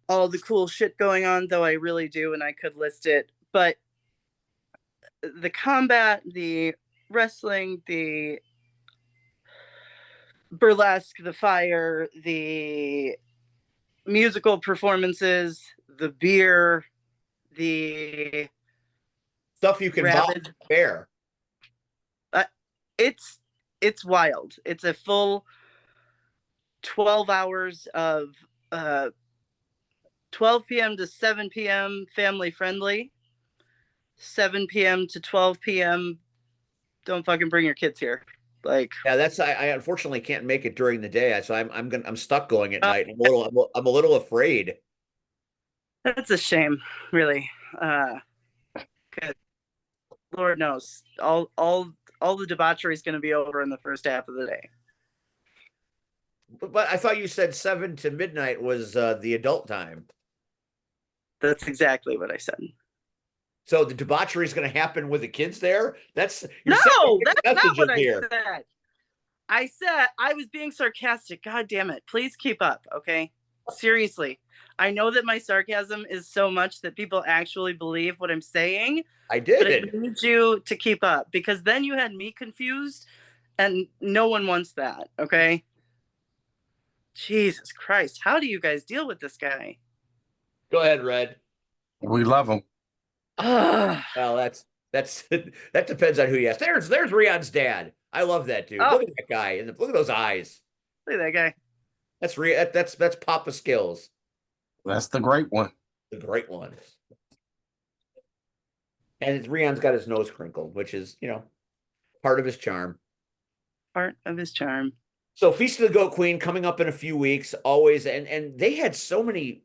all the cool shit going on, though I really do, and I could list it. But the combat, the wrestling, the burlesque, the fire, the musical performances, the beer, the stuff you can buy fair. It's wild. It's a full 12 hours of 12 p.m. to 7 p.m. family friendly. 7 p.m. to 12 p.m. Don't fucking bring your kids here. Like, yeah, that's I unfortunately can't make it during the day, so I'm stuck going at night. I'm a little afraid. That's a shame, really. Good Lord knows, all the debauchery is going to be over in the first half of the day. But I thought you said 7 to midnight was the adult time. That's exactly what I said. So the debauchery is going to happen with the kids there? That's not what I said. I said I was being sarcastic. God damn it. Please keep up, okay? Seriously. I know that my sarcasm is so much that people actually believe what I'm saying. I did. But I need you to keep up, because then you had me confused, and no one wants that, okay? Jesus Christ. How do you guys deal with this guy? Go ahead, Red. We love him. Well, that depends on who you ask. There's Rion's dad. I love that dude. Look at that guy, and look at those eyes. Look at that guy. That's Papa Skills. That's the great one. The great one. And Rion's got his nose crinkled, which is, part of his charm. Part of his charm. So Feast of the Goat Queen coming up in a few weeks, always, and they had so many,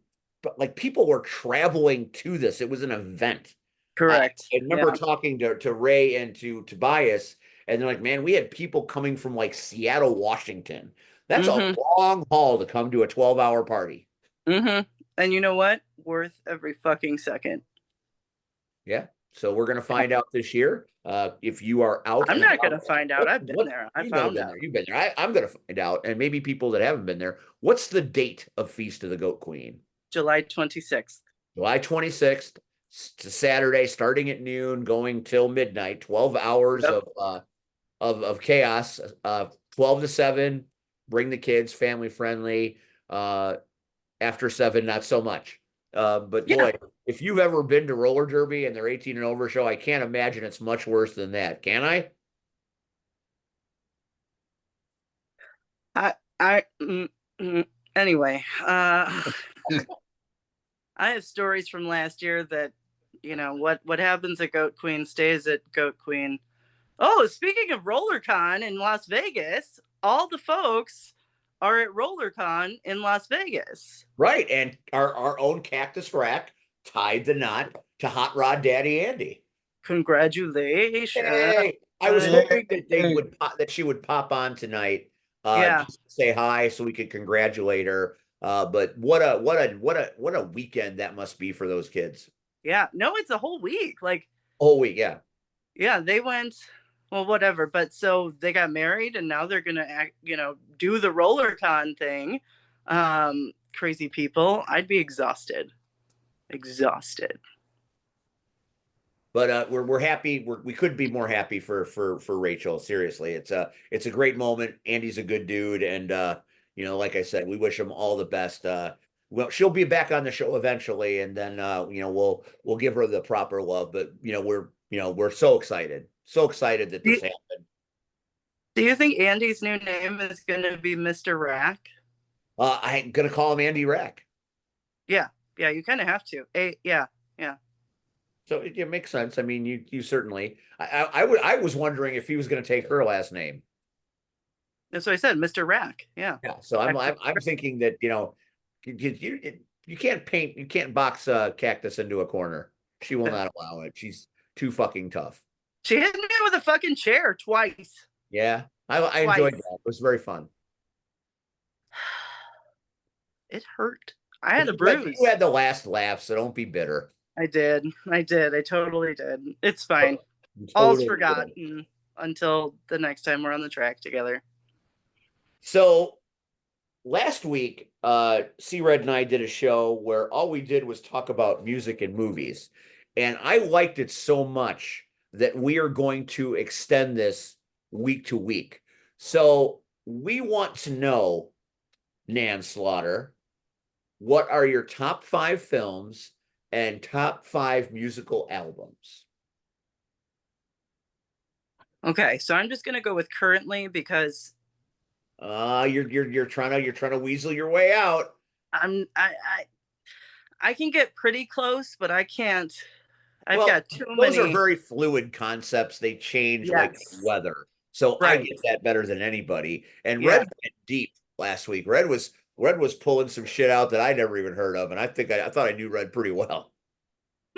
like people were traveling to this. It was an event. Correct. I remember talking to Ray and to Tobias, and they're like, man, we had people coming from like Seattle, Washington. That's a long haul to come to a 12-hour party. And you know what? Worth every fucking second. Yeah. So we're going to find out this year. If you are out. I'm not going to find out. I've been there. I found out. You've been there. I'm going to find out. And maybe people that haven't been there. What's the date of Feast of the Goat Queen? July 26th. July 26th to Saturday, starting at noon, going till midnight, 12 hours of chaos, 12 to 7, bring the kids, family friendly, after 7, not so much. But boy, if you've ever been to roller derby and their 18 and over show, I can't imagine it's much worse than that. Can I? Anyway, I have stories from last year that, what happens at Goat Queen stays at Goat Queen. Oh, speaking of RollerCon in Las Vegas, all the folks are at RollerCon in Las Vegas. Right. And our own Cactus Rack tied the knot to Hot Rod Daddy Andy. Congratulations. Hey, I was hoping that she would pop on tonight. Just to say hi so we could congratulate her. But what a weekend that must be for those kids. Yeah. No, it's a whole week. Like whole week, yeah. Yeah, they went, well, whatever. But so they got married and now they're gonna do the RollerCon thing. Crazy people. I'd be exhausted. But we're happy. We couldn't be more happy for Rachel. Seriously, it's a great moment. Andy's a good dude, and like I said, we wish him all the best. Well, she'll be back on the show eventually, and then we'll give her the proper love. But we're so excited that this happened. Do you think Andy's new name is going to be Mr. Rack? I'm gonna call him Andy Rack. Yeah, you kind of have to. Yeah. So it makes sense. I mean, you certainly. I was wondering if he was going to take her last name. That's what I said, Mr. Rack. Yeah. Yeah. So I'm thinking that you can't box Cactus into a corner. She will not allow it. She's too fucking tough. She hit me with a fucking chair twice. Yeah, I enjoyed that. It was very fun. It hurt. I had a bruise. You had the last laugh, so don't be bitter. I did. I totally did. It's fine. All's forgotten until the next time we're on the track together. So last week, C-Red and I did a show where all we did was talk about music and movies. And I liked it so much that we are going to extend this week to week. So we want to know, Nan Slaughter, what are your top 5 films and top 5 musical albums? Okay, so I'm just gonna go with currently because you're trying to weasel your way out. I can get pretty close, but I can't. I've got too many. Those are very fluid concepts. They change like the weather. So I get that better than anybody. And Red went deep last week. Red was pulling some shit out that I never even heard of, and I thought I knew Red pretty well.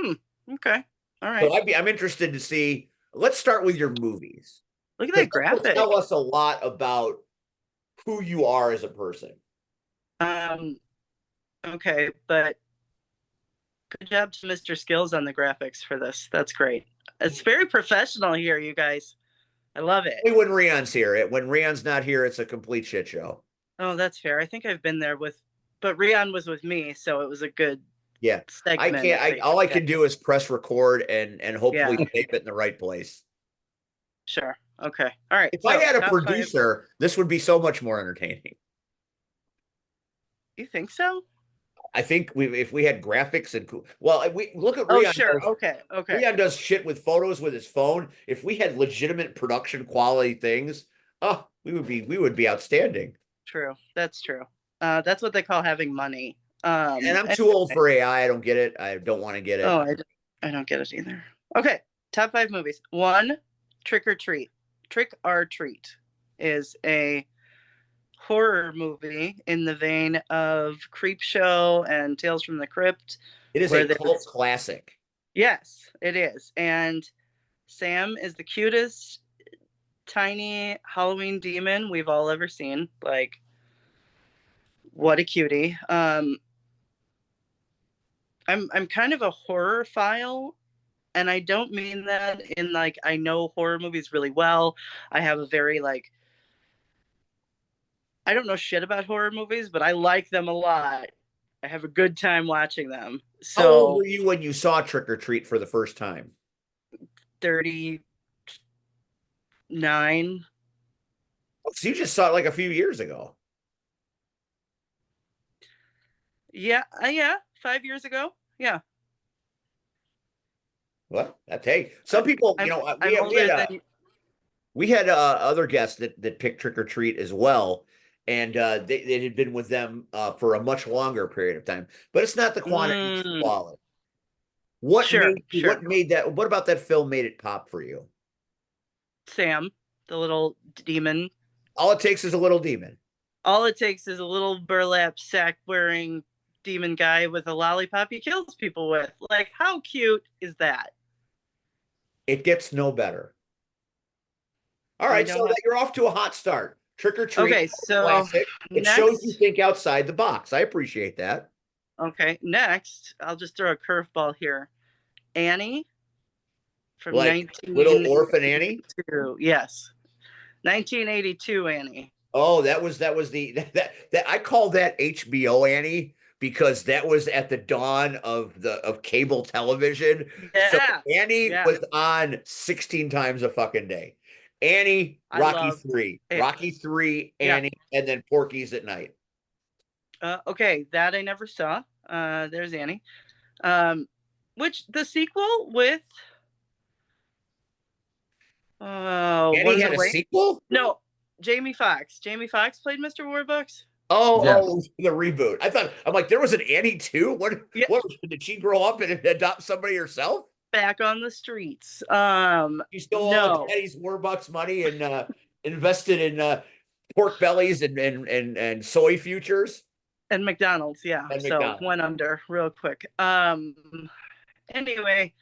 Okay. All right. So I'm interested to see. Let's start with your movies. Look at that graphic. Tell us a lot about who you are as a person. Okay, but good job to Mr. Skills on the graphics for this. That's great. It's very professional here, you guys. I love it. Hey, when Rion's here. When Rion's not here, it's a complete shit show. Oh, that's fair. I think I've been there but Rion was with me, so it was a good segment. I can't. All I can do is press record and hopefully tape it in the right place. Sure. Okay. All right. If I had a producer, this would be so much more entertaining. You think so? I think if we had graphics and we look at Rion. Oh, sure. Okay. Rion does shit with photos with his phone. If we had legitimate production quality things, we would be outstanding. True. That's true. That's what they call having money. And I'm too old for AI. I don't get it. I don't want to get it. Oh, I don't get it either. Okay. Top 5 movies. 1, Trick or Treat. Trick or Treat is a horror movie in the vein of Creepshow and Tales from the Crypt. It is a cult classic. Yes, it is. And Sam is the cutest tiny Halloween demon we've all ever seen. Like, what a cutie. I'm kind of a horror file, and I don't mean that in like I know horror movies really well. I have a very like I don't know shit about horror movies, but I like them a lot. I have a good time watching them. So how old were you when you saw Trick or Treat for the first time? 39. So you just saw it like a few years ago. Yeah, 5 years ago. Yeah. Well, hey, some people, you know, we had other guests that picked Trick or Treat as well, and they had been with them for a much longer period of time. But it's not the quantity to swallow. What made that? What about that film made it pop for you? Sam, the little demon. All it takes is a little demon. All it takes is a little burlap sack wearing demon guy with a lollipop he kills people with. Like, how cute is that? It gets no better. All right, so you're off to a hot start. Trick or Treat. Okay, so classic. It shows you think outside the box. I appreciate that. Okay, next, I'll just throw a curveball here. Annie from like Little Orphan Annie? Yes. 1982 Annie. Oh, that was the that I call that HBO Annie because that was at the dawn of cable television. Yeah. So Annie was on 16 times a fucking day. Annie, Rocky 3, Annie, and then Porky's at Night. Okay, that I never saw. There's Annie. Which the sequel with Annie had a sequel? No, Jamie Foxx. Jamie Foxx played Mr. Warbucks. Oh, the reboot. I'm like, there was an Annie too? What did she grow up and adopt somebody herself? Back on the streets. She stole all of Teddy's Warbucks money and invested in pork bellies and soy futures. And McDonald's, yeah. And so McDonald's. Went under real quick. Anyway.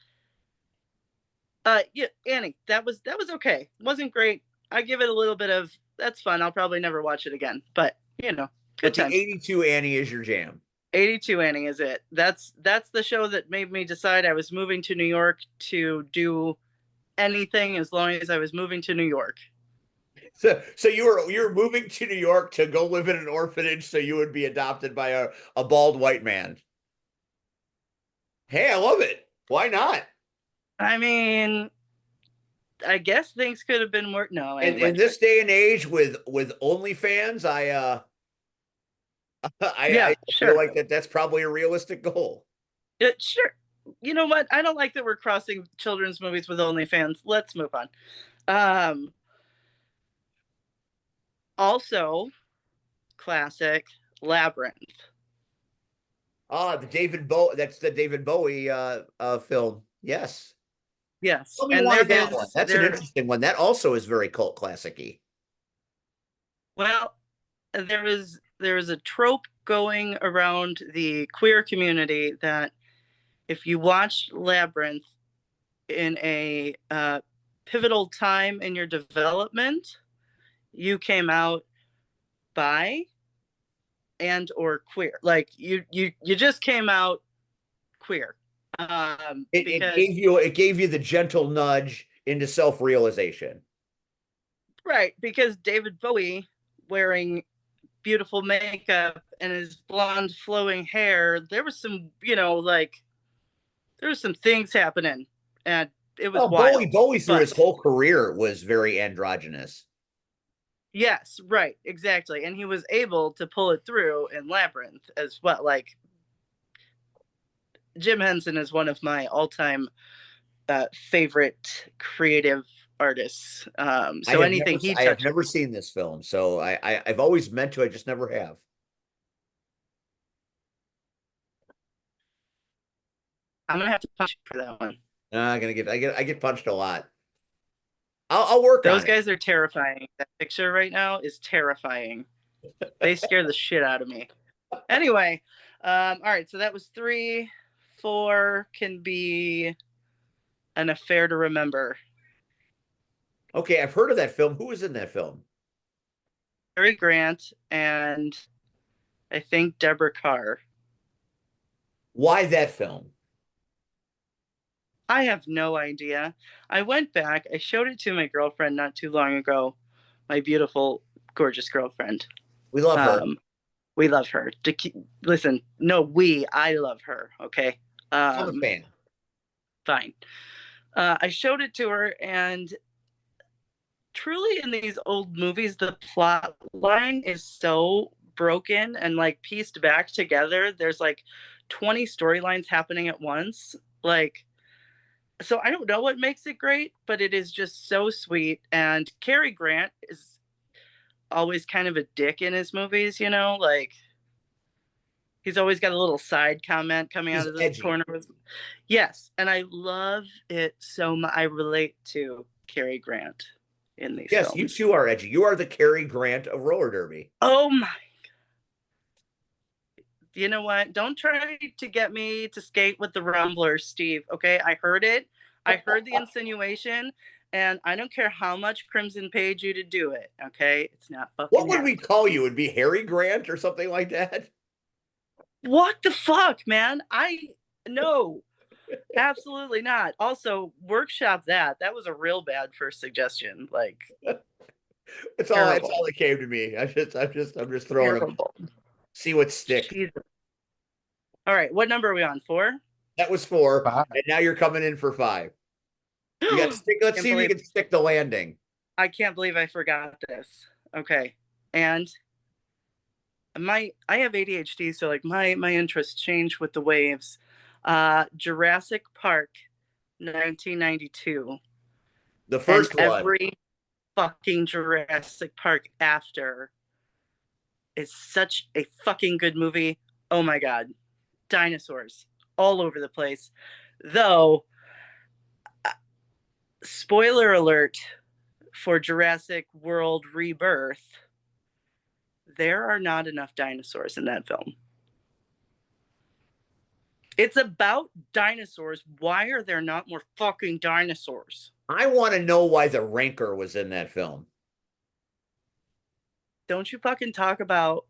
Yeah, Annie, that was okay. Wasn't great. I give it a little bit of that's fun. I'll probably never watch it again. But you know, good time. 82 Annie is your jam. 82 Annie is it. That's the show that made me decide I was moving to New York to do anything as long as I was moving to New York. So you were moving to New York to go live in an orphanage so you would be adopted by a bald white man. Hey, I love it. Why not? I mean, I guess things could have been more. No, in this day and age with OnlyFans, I feel like that's probably a realistic goal. Sure. You know what? I don't like that we're crossing children's movies with OnlyFans. Let's move on. Also, classic Labyrinth. That's the David Bowie film. Yes. Yes. Tell me why that one. That's an interesting one. That also is very cult classic-y. Well, there is a trope going around the queer community that if you watched Labyrinth in a pivotal time in your development, you came out bi and or queer. Like you just came out queer. It gave you the gentle nudge into self-realization. Right, because David Bowie wearing beautiful makeup and his blonde flowing hair, there was some, there was some things happening, and it was wild. Bowie through his whole career was very androgynous. Yes, right, exactly, and he was able to pull it through in Labyrinth as well. Like, Jim Henson is one of my all-time favorite creative artists. So anything he touched. I have never seen this film, so I've always meant to. I just never have. I'm gonna have to punch you for that one. I get punched a lot. I'll work Those on guys are terrifying. That picture right now is terrifying. They scare the shit out of me. Anyway, all right. So that was 3. 4 can be an affair to remember. it. Okay, I've heard of that film. Who was in that film? Cary Grant and I think Deborah Carr. Why that film? I have no idea. I went back. I showed it to my girlfriend not too long ago. My beautiful, gorgeous girlfriend. We love her. We love her. Listen, no, I love her. Okay. I'm a fan. Fine. I showed it to her, and truly, in these old movies, the plot line is so broken and like pieced back together. There's like 20 storylines happening at once. Like, so I don't know what makes it great, but it is just so sweet. And Cary Grant is always kind of a dick in his movies, you know, like he's always got a little side comment coming out of the corner of his. Yes, and I love it so much. I relate to Cary Grant in these films. You too are edgy. You are the Cary Grant of roller derby. Oh my. You know what? Don't try to get me to skate with the Rumblers, Steve. Okay, I heard it. I heard the insinuation, and I don't care how much Crimson paid you to do it. Okay, it's not fucking. What would we call you? Would be Harry Grant or something like that? What the fuck, man? No, absolutely not. Also, workshop that. That was a real bad first suggestion. Like, it's all that came to me. I'm just throwing them. See what sticks. All right, what number are we on? 4? That was 4, 5. and now you're coming in for 5. You got to stick. Let's see if you can stick the landing. I can't believe I forgot this. Okay, and I have ADHD, so like my interests change with the waves. Jurassic Park, 1992. The first and one. Every fucking Jurassic Park after is such a fucking good movie. Oh my god, dinosaurs all over the place. Though, spoiler alert for Jurassic World Rebirth, there are not enough dinosaurs in that film. It's about dinosaurs. Why are there not more fucking dinosaurs? I want to know why the Rancor was in that film. Don't you fucking talk about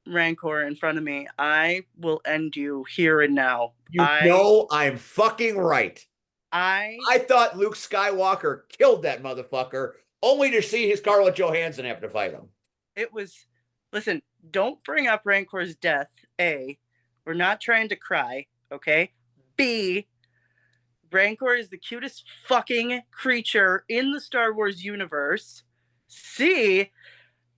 Rancor in front of me. I will end you here and now. You know I'm fucking right. I thought Luke Skywalker killed that motherfucker, only to see his Scarlett Johansson have to fight him. It was, listen, don't bring up Rancor's death. A, we're not trying to cry, okay? B, Rancor is the cutest fucking creature in the Star Wars universe. C,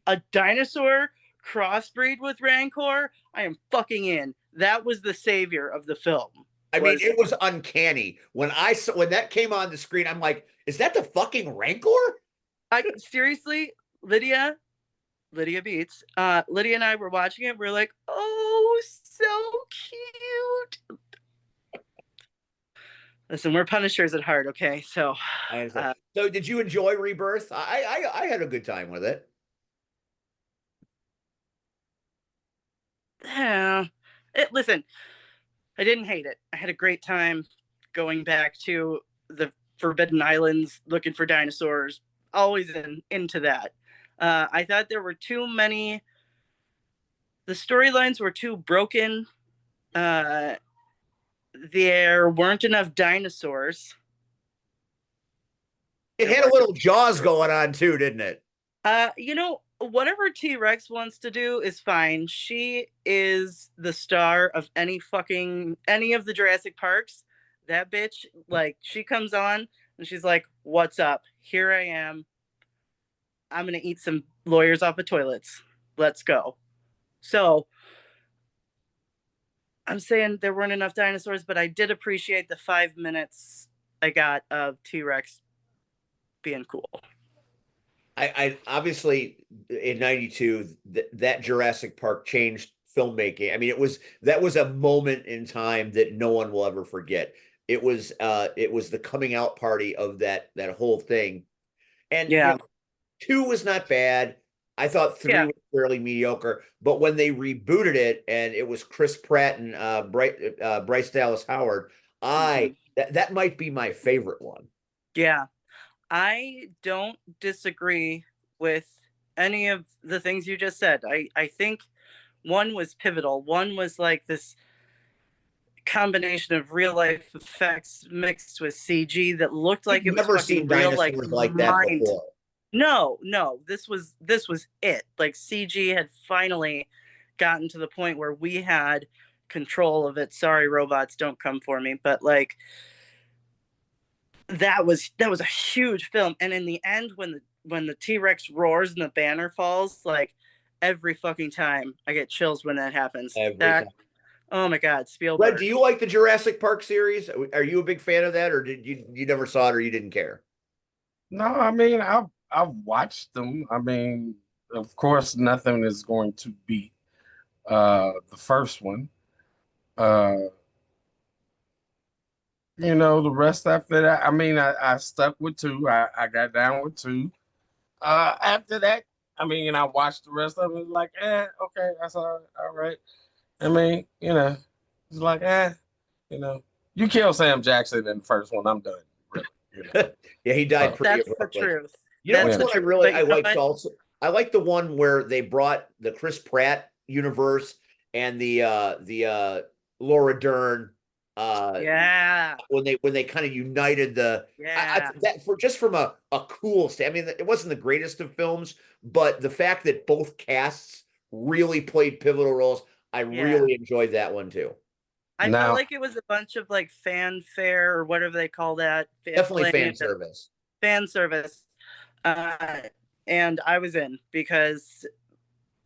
a dinosaur crossbreed with Rancor, I am fucking in. That was the savior of the film. I mean, it was uncanny. When that came on the screen, I'm like, is that the fucking Rancor? Seriously, Lydia Beats, Lydia and I were watching it. We're like, oh, so cute. Listen, we're Punishers at heart, okay? So, so did you enjoy Rebirth? I had a good time with it. Yeah. Listen, I didn't hate it. I had a great time going back to the Forbidden Islands, looking for dinosaurs. Always into that. I thought there were too many. The storylines were too broken. There weren't enough dinosaurs. It had a little Jaws going on too, didn't it? You know, whatever T-Rex wants to do is fine. She is the star of any of the Jurassic Parks. That bitch, like, she comes on and she's like, what's up? Here I am. I'm going to eat some lawyers off of toilets. Let's go. So I'm saying there weren't enough dinosaurs, but I did appreciate the 5 minutes I got of T-Rex being cool. I obviously in 92 that Jurassic Park changed filmmaking. I mean, that was a moment in time that no one will ever forget. it was the coming out party of that whole thing. And Yeah. 2 was not bad. I thought 3 Yeah. was fairly mediocre, but when they rebooted it and it was Chris Pratt and Bryce Dallas Howard, that might be my favorite one. Yeah. I don't disagree with any of the things you just said. I think 1 was pivotal. 1 was like this combination of real life effects mixed with CG that looked like I've it was never fucking seen real, like dinosaurs like that mind. before. No, this was it. Like CG had finally gotten to the point where we had control of it. Sorry, robots, don't come for me. But like that was a huge film. And in the end, when the T-Rex roars and the banner falls, like every fucking time I get chills when that happens. Oh my God, Spielberg. Red, do you like the Jurassic Park series? Are you a big fan of that, or did you never saw it, or you didn't care? No, I mean I've watched them. I mean, of course, nothing is going to beat the first one. The rest after that, I mean, I stuck with 2. I got down with 2. After that, I mean, I watched the rest of it like, okay, that's all right. I mean, it's like, you kill Sam Jackson in the first one, I'm done. Really, Yeah, he died pretty That's the abruptly. truth. You know That's what the I truth. liked also? I liked the one where they brought the Chris Pratt universe and the Laura Dern Yeah. when they kind of united Yeah. that for just from a cool I mean, it wasn't the greatest of films, but the fact that both casts really played pivotal roles, I really enjoyed that one too. I felt like it was a bunch of like fanfare or whatever they call that. Definitely fan service. Fan service. And I was in because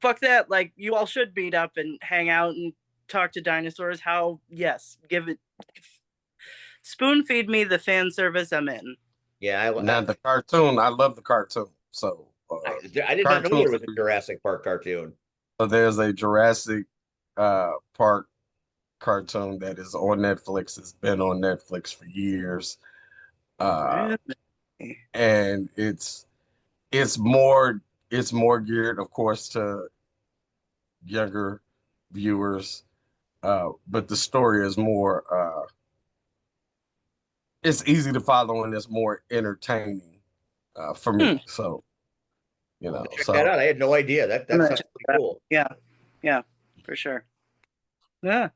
fuck that. Like, you all should meet up and hang out and talk to dinosaurs. Give it, spoon feed me the fan service, I'm in. Yeah, the cartoon, I love the cartoon. So I did not know there was a Jurassic Park cartoon. So there's a Jurassic Park cartoon that is on Netflix. It's been on Netflix for years. And it's more geared, of course, to younger viewers. But the story is more it's easy to follow and it's more entertaining for me. So check that out. I had no idea. That sounds pretty cool. Yeah, for sure. Yeah.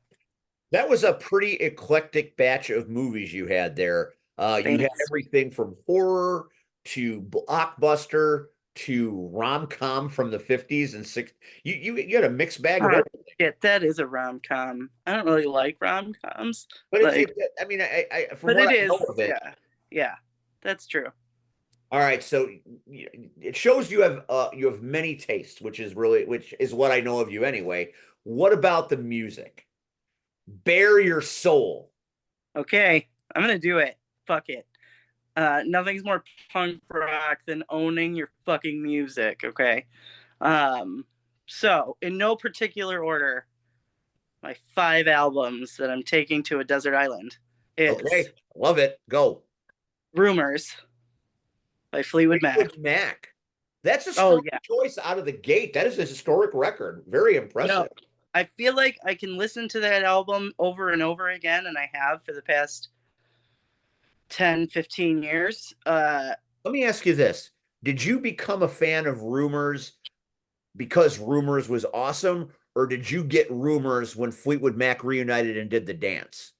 That was a pretty eclectic batch of movies you had there. You had everything from horror to blockbuster to rom-com from the 50s and 60s. You had a mixed bag of everything. Shit, that is a rom-com. I don't really like rom-coms. But like, I mean, from what I know of it. Yeah, that's true. All right, so it shows you have many tastes, which is what I know of you anyway. What about the music? Bare your soul. Okay, I'm gonna do it. Fuck it. Nothing's more punk rock than owning your fucking music. Okay. So in no particular order, my 5 albums that I'm taking to a desert island is okay. Love it. Go. Rumors by Fleetwood Mac. That's a strong choice out of the gate. That is a historic record. Very impressive. No, I feel like I can listen to that album over and over again, and I have for the past 10, 15 years. Let me ask you this. Did you become a fan of Rumors because Rumors was awesome, or did you get Rumors when Fleetwood Mac reunited and did the dance?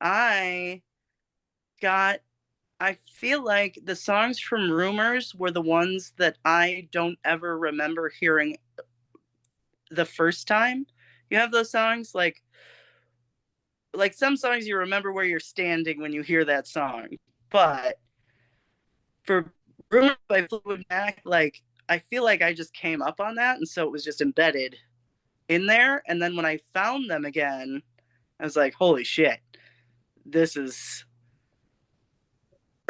I feel like the songs from Rumors were the ones that I don't ever remember hearing the first time. You have those songs like some songs you remember where you're standing when you hear that song, but for Rumors by Fleetwood Mac, like I feel like I just came up on that, and so it was just embedded in there. And then when I found them again, I was like, holy shit, this is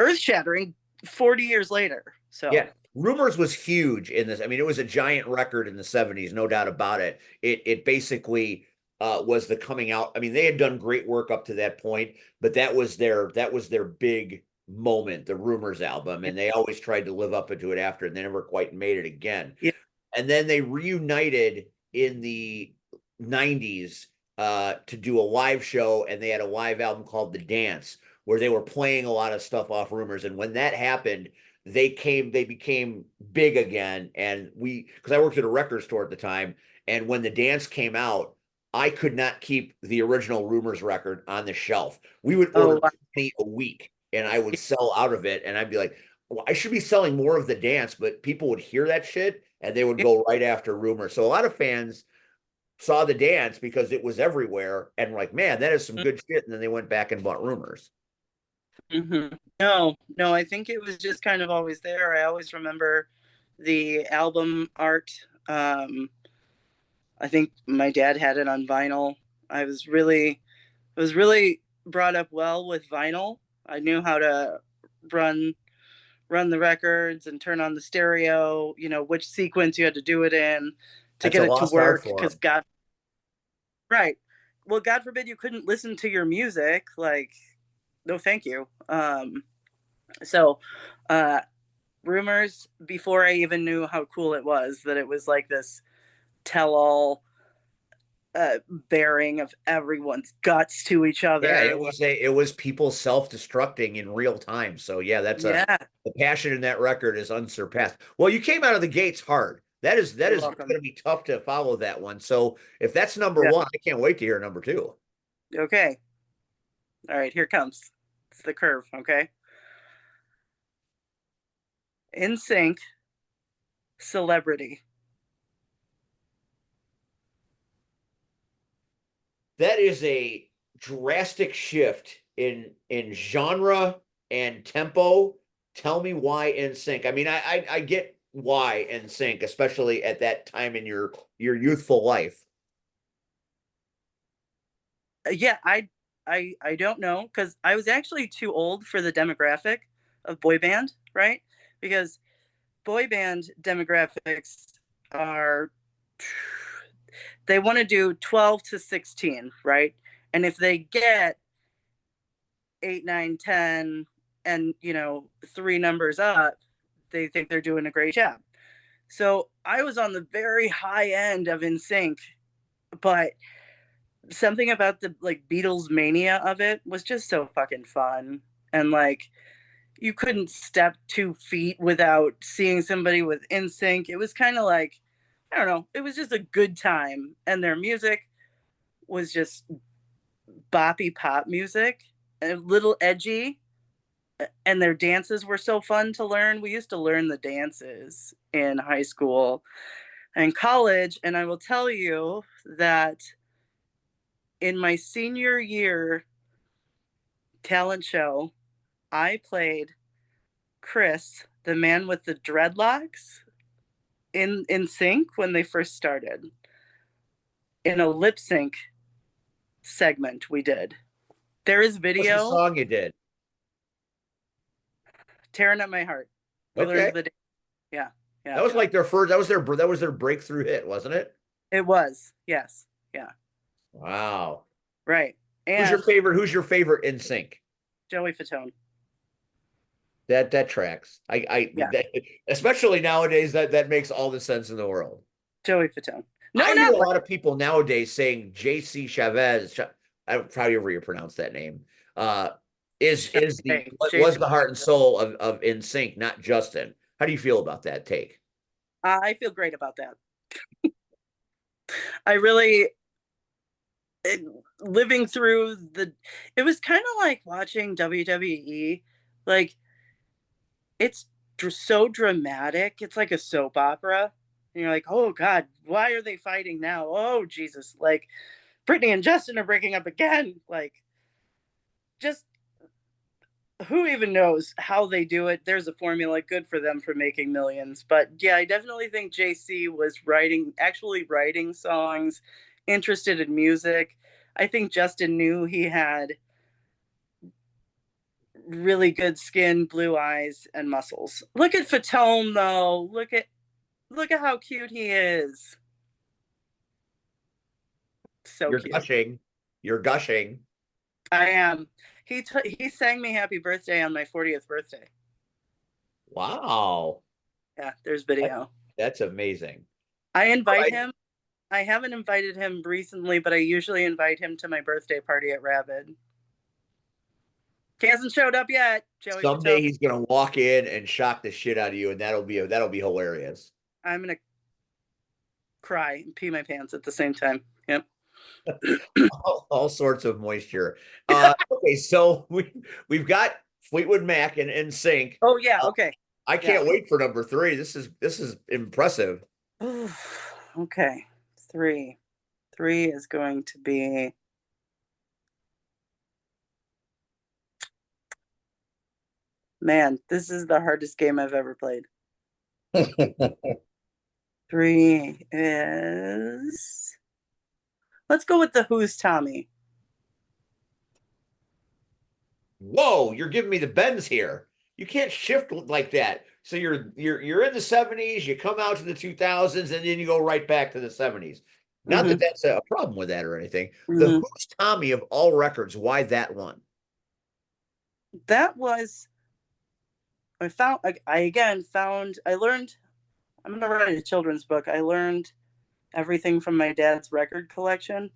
earth-shattering 40 years later. So yeah, Rumors was huge in this. I mean, it was a giant record in the 70s, no doubt about it. It basically was the coming out. I mean, they had done great work up to that point, but that was their big moment, the Rumors album, and they always tried to live up to it after, and they never quite made it again. Yeah. And then they reunited in the 90s to do a live show, and they had a live album called The Dance, where they were playing a lot of stuff off Rumors. And when that happened, they became big again. And because I worked at a record store at the time, and when The Dance came out, I could not keep the original Rumors record on the shelf. We would order 20 a week, and I would sell out of it, and I'd be like, well, I should be selling more of The Dance, but people would hear that shit and they would go right after Rumors. So a lot of fans saw The Dance because it was everywhere and were like, man, that is some good shit. And then they went back and bought Rumors. No, I think it was just kind of always there. I always remember the album art. I think my dad had it on vinyl. I was really brought up well with vinyl. I knew how to run the records and turn on the stereo, which sequence you had to do it in to get it to work. Because God forbid you couldn't listen to your music. Like, no, thank you. So Rumors, before I even knew how cool it was, that it was like this tell-all bearing of everyone's guts to each other. Yeah, it was people self-destructing in real time. So yeah, the passion in that record is unsurpassed. Well, you came out of the gates hard. That is going to be tough to follow that one. So if that's number one, I can't wait to hear number two. Okay. All right, here comes. It's the curve, okay? NSYNC, Celebrity. That is a drastic shift in genre and tempo. Tell me why NSYNC. I mean, I get why NSYNC, especially at that time in your youthful life. Yeah, I don't know, because I was actually too old for the demographic of boy band, right? Because boy band demographics are, they want to do 12 to 16, right? And if they get 8, 9, 10, and 3 numbers up, they think they're doing a great job. So I was on the very high end of NSYNC, but something about the Beatles mania of it was just so fucking fun. And you couldn't step 2 feet without seeing somebody with NSYNC. It was kind of like, I don't know, it was just a good time. And their music was just boppy pop music, a little edgy. And their dances were so fun to learn. We used to learn the dances in high school and college. And I will tell you that in my senior year talent show, I played Chris, the man with the dreadlocks, in sync when they first started. In a lip sync segment we did. There is video. What's the song you did? Tearing Up My Heart. Okay. Yeah. That was like their first. That was their breakthrough hit, wasn't it? It was. Yes. Yeah. Wow. Right. And Who's your favorite NSYNC? Joey Fatone. That tracks. Especially nowadays, that makes all the sense in the world. Joey Fatone. I hear a lot of people nowadays saying JC Chavez, however you pronounce that name, was the heart and soul of NSYNC, not Justin. How do you feel about that take? I feel great about that. I really, living through it was kind of like watching WWE. Like, it's so dramatic. It's like a soap opera. And you're like, oh God, why are they fighting now? Oh Jesus, like Brittany and Justin are breaking up again. Like, just who even knows how they do it? There's a formula. Good for them for making millions. But yeah, I definitely think JC was actually writing songs, interested in music. I think Justin knew he had really good skin, blue eyes, and muscles. Look at Fatone though. Look at how cute he is. So You're cute. gushing. You're gushing. I am. He sang me happy birthday on my 40th birthday. Wow. Yeah, there's video. That's amazing. I invite Right. him. I haven't invited him recently, but I usually invite him to my birthday party at Rabid. He hasn't showed up yet. Joey Someday Patel. he's gonna walk in and shock the shit out of you, and that'll be hilarious. I'm gonna cry and pee my pants at the same time. Yep. All sorts of moisture. Okay, so we've got Fleetwood Mac and NSYNC. Oh yeah. Okay. I can't wait for number 3. This is impressive. Okay. 3 is going to be man, this is the hardest game I've ever played. 3 is let's go with the Who's Tommy. Whoa, you're giving me the bends here. You can't shift like that. So you're in the 70s, you come out to the 2000s, and then you go right back to the 70s. Not that that's a problem with that or anything. The Who's Tommy of all records, why that one? That was I learned I'm gonna write a children's book. I learned everything from my dad's record collection.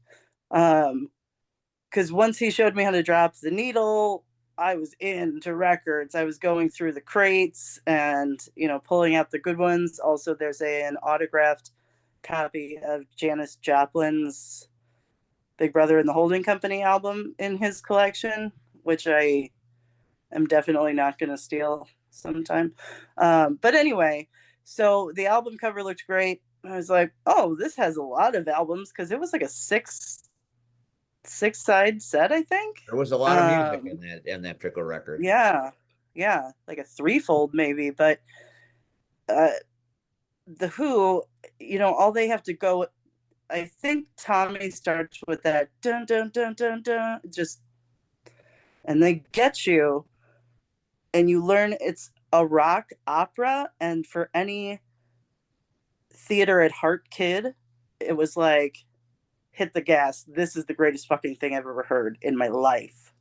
Because once he showed me how to drop the needle, I was into records. I was going through the crates and, pulling out the good ones. Also, there's an autographed copy of Janis Joplin's Big Brother and the Holding Company album in his collection, which I am definitely not going to steal sometime. But anyway, so the album cover looked great. I was like, oh, this has a lot of albums, because it was like a six-side set, I think. There was a lot of music in that particular record. Yeah, like a threefold maybe. But the Who, all they have to go. I think Tommy starts with that dun dun dun dun dun, and they get you, and you learn it's a rock opera. And for any theater at heart kid, it was like, hit the gas. This is the greatest fucking thing I've ever heard in my life.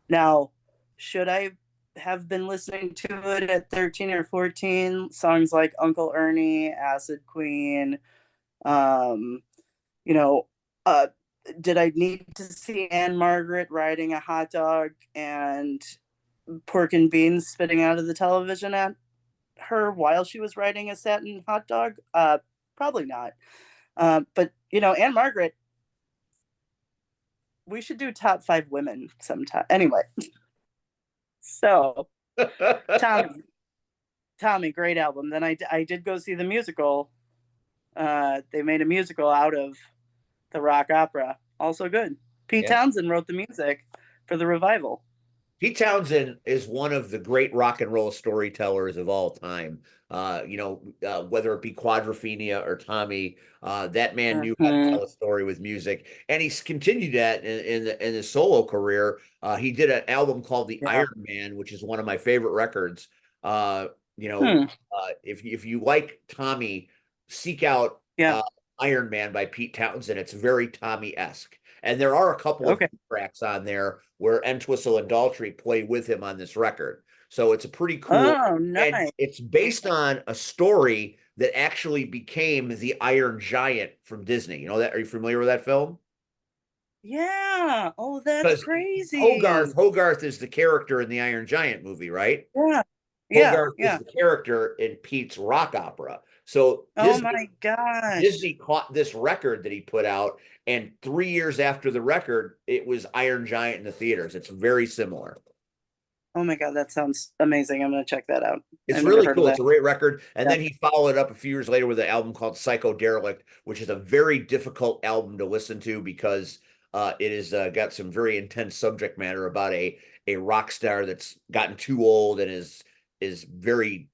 Now, should I have been listening to it at 13 or 14? Songs like Uncle Ernie, Acid Queen, did I need to see Anne Margaret riding a hot dog and pork and beans spitting out of the television at her while she was riding a satin hot dog? Probably not. But, Anne Margaret, we should do top 5 women sometime. Anyway. So, Tommy, great album. Then I did go see the musical. They made a musical out of the rock opera. Also good. Pete Townsend wrote the music for the revival. Pete Townsend is one of the great rock and roll storytellers of all time. Whether it be Quadrophenia or Tommy, that man knew how to tell a story with music, and he's continued that in his solo career. He did an album called The Iron Man, which is one of my favorite records. If you like Tommy, seek out Iron Man by Pete Townsend. It's very Tommy-esque. And there are a couple of tracks on there where Entwistle and Daltrey play with him on this record. So it's a pretty cool. Oh, nice. And it's based on a story that actually became the Iron Giant from Disney. You know that? Are you familiar with that film? Yeah. Oh, that's crazy. Hogarth is the character in the Iron Giant movie, right? Yeah. Hogarth is the character in Pete's rock opera. So my gosh. Disney caught this record that he put out, and 3 years after the record, it was Iron Giant in the theaters. It's very similar. Oh my God, that sounds amazing. I'm going to check that out. It's really cool. It's a great record. And then he followed it up a few years later with an album called Psycho Derelict, which is a very difficult album to listen to because it has got some very intense subject matter about a rock star that's gotten too old and is very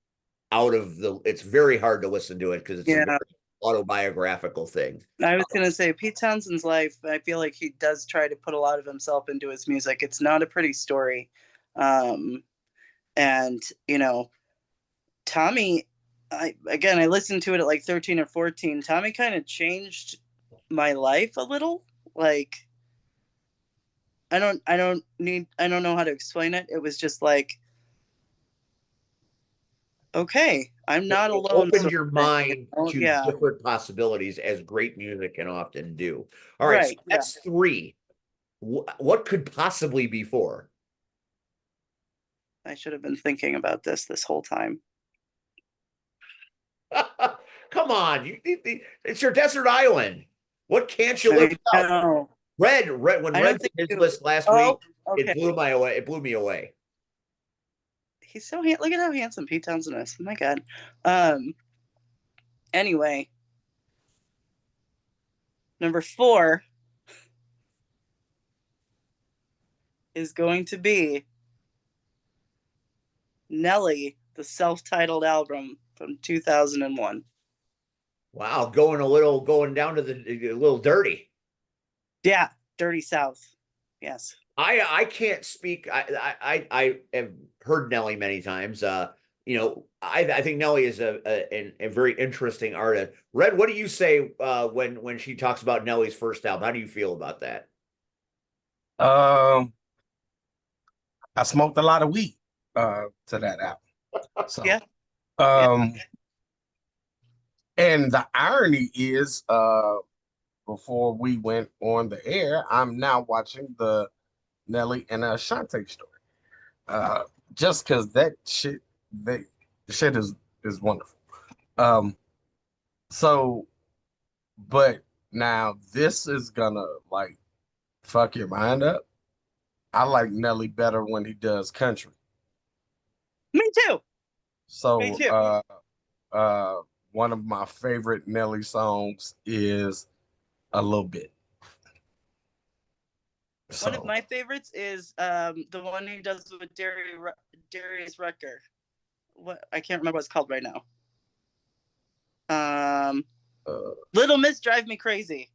it's very hard to listen to it because it's a very autobiographical thing. I was going to say, Pete Townsend's life, I feel like he does try to put a lot of himself into his music. It's not a pretty story. And, Tommy, I listened to it at like 13 or 14. Tommy kind of changed my life a little. Like, I don't know how to explain it. It was just like, okay, I'm not It alone. opened sort your of thing, mind to Yeah. different possibilities, as great music can often do. All right, so Right. Yeah. that's three. What could possibly be four? I should have been thinking about this whole time. Come on, it's your desert island. What can't you live I without? know. Red, when I Red don't did think his you. list last Oh, week, okay. it blew me away. He's so look at how handsome Pete Townsend is. Oh my god. Anyway, number 4 is going to be Nelly, the self-titled album from 2001. Wow, going down to a little dirty. Yeah, Dirty South. Yes. I can't speak. I have heard Nelly many times. I think Nelly is a very interesting artist. Red, what do you say when she talks about Nelly's first album? How do you feel about that? I smoked a lot of weed to that album. So Yeah. um and the irony is before we went on the air, I'm now watching the Nelly and Ashante story. Just because that shit is wonderful. Um, so, but now this is gonna like fuck your mind up. I like Nelly better when he does country. Me too. Me So, too. one of my favorite Nelly songs is "A Little Bit." One of So, my favorites is the one he does with Darius Rucker. What I can't remember what it's called right now. Little Miss Drive Me Crazy.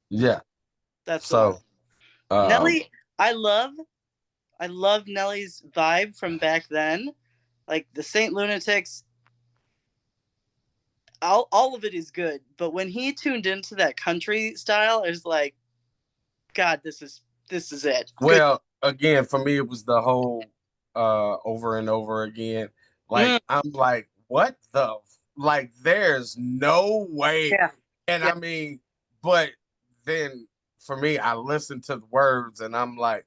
yeah. That's the So, one. Nelly, I love Nelly's vibe from back then. Like the Saint Lunatics, all of it is good. But when he tuned into that country style, it's like, God, this is it. well, again, for me, it was the whole over and over again. Like, I'm like, what the like, there's no way. Yeah. And Yeah. I mean, but then for me, I listen to the words and I'm like,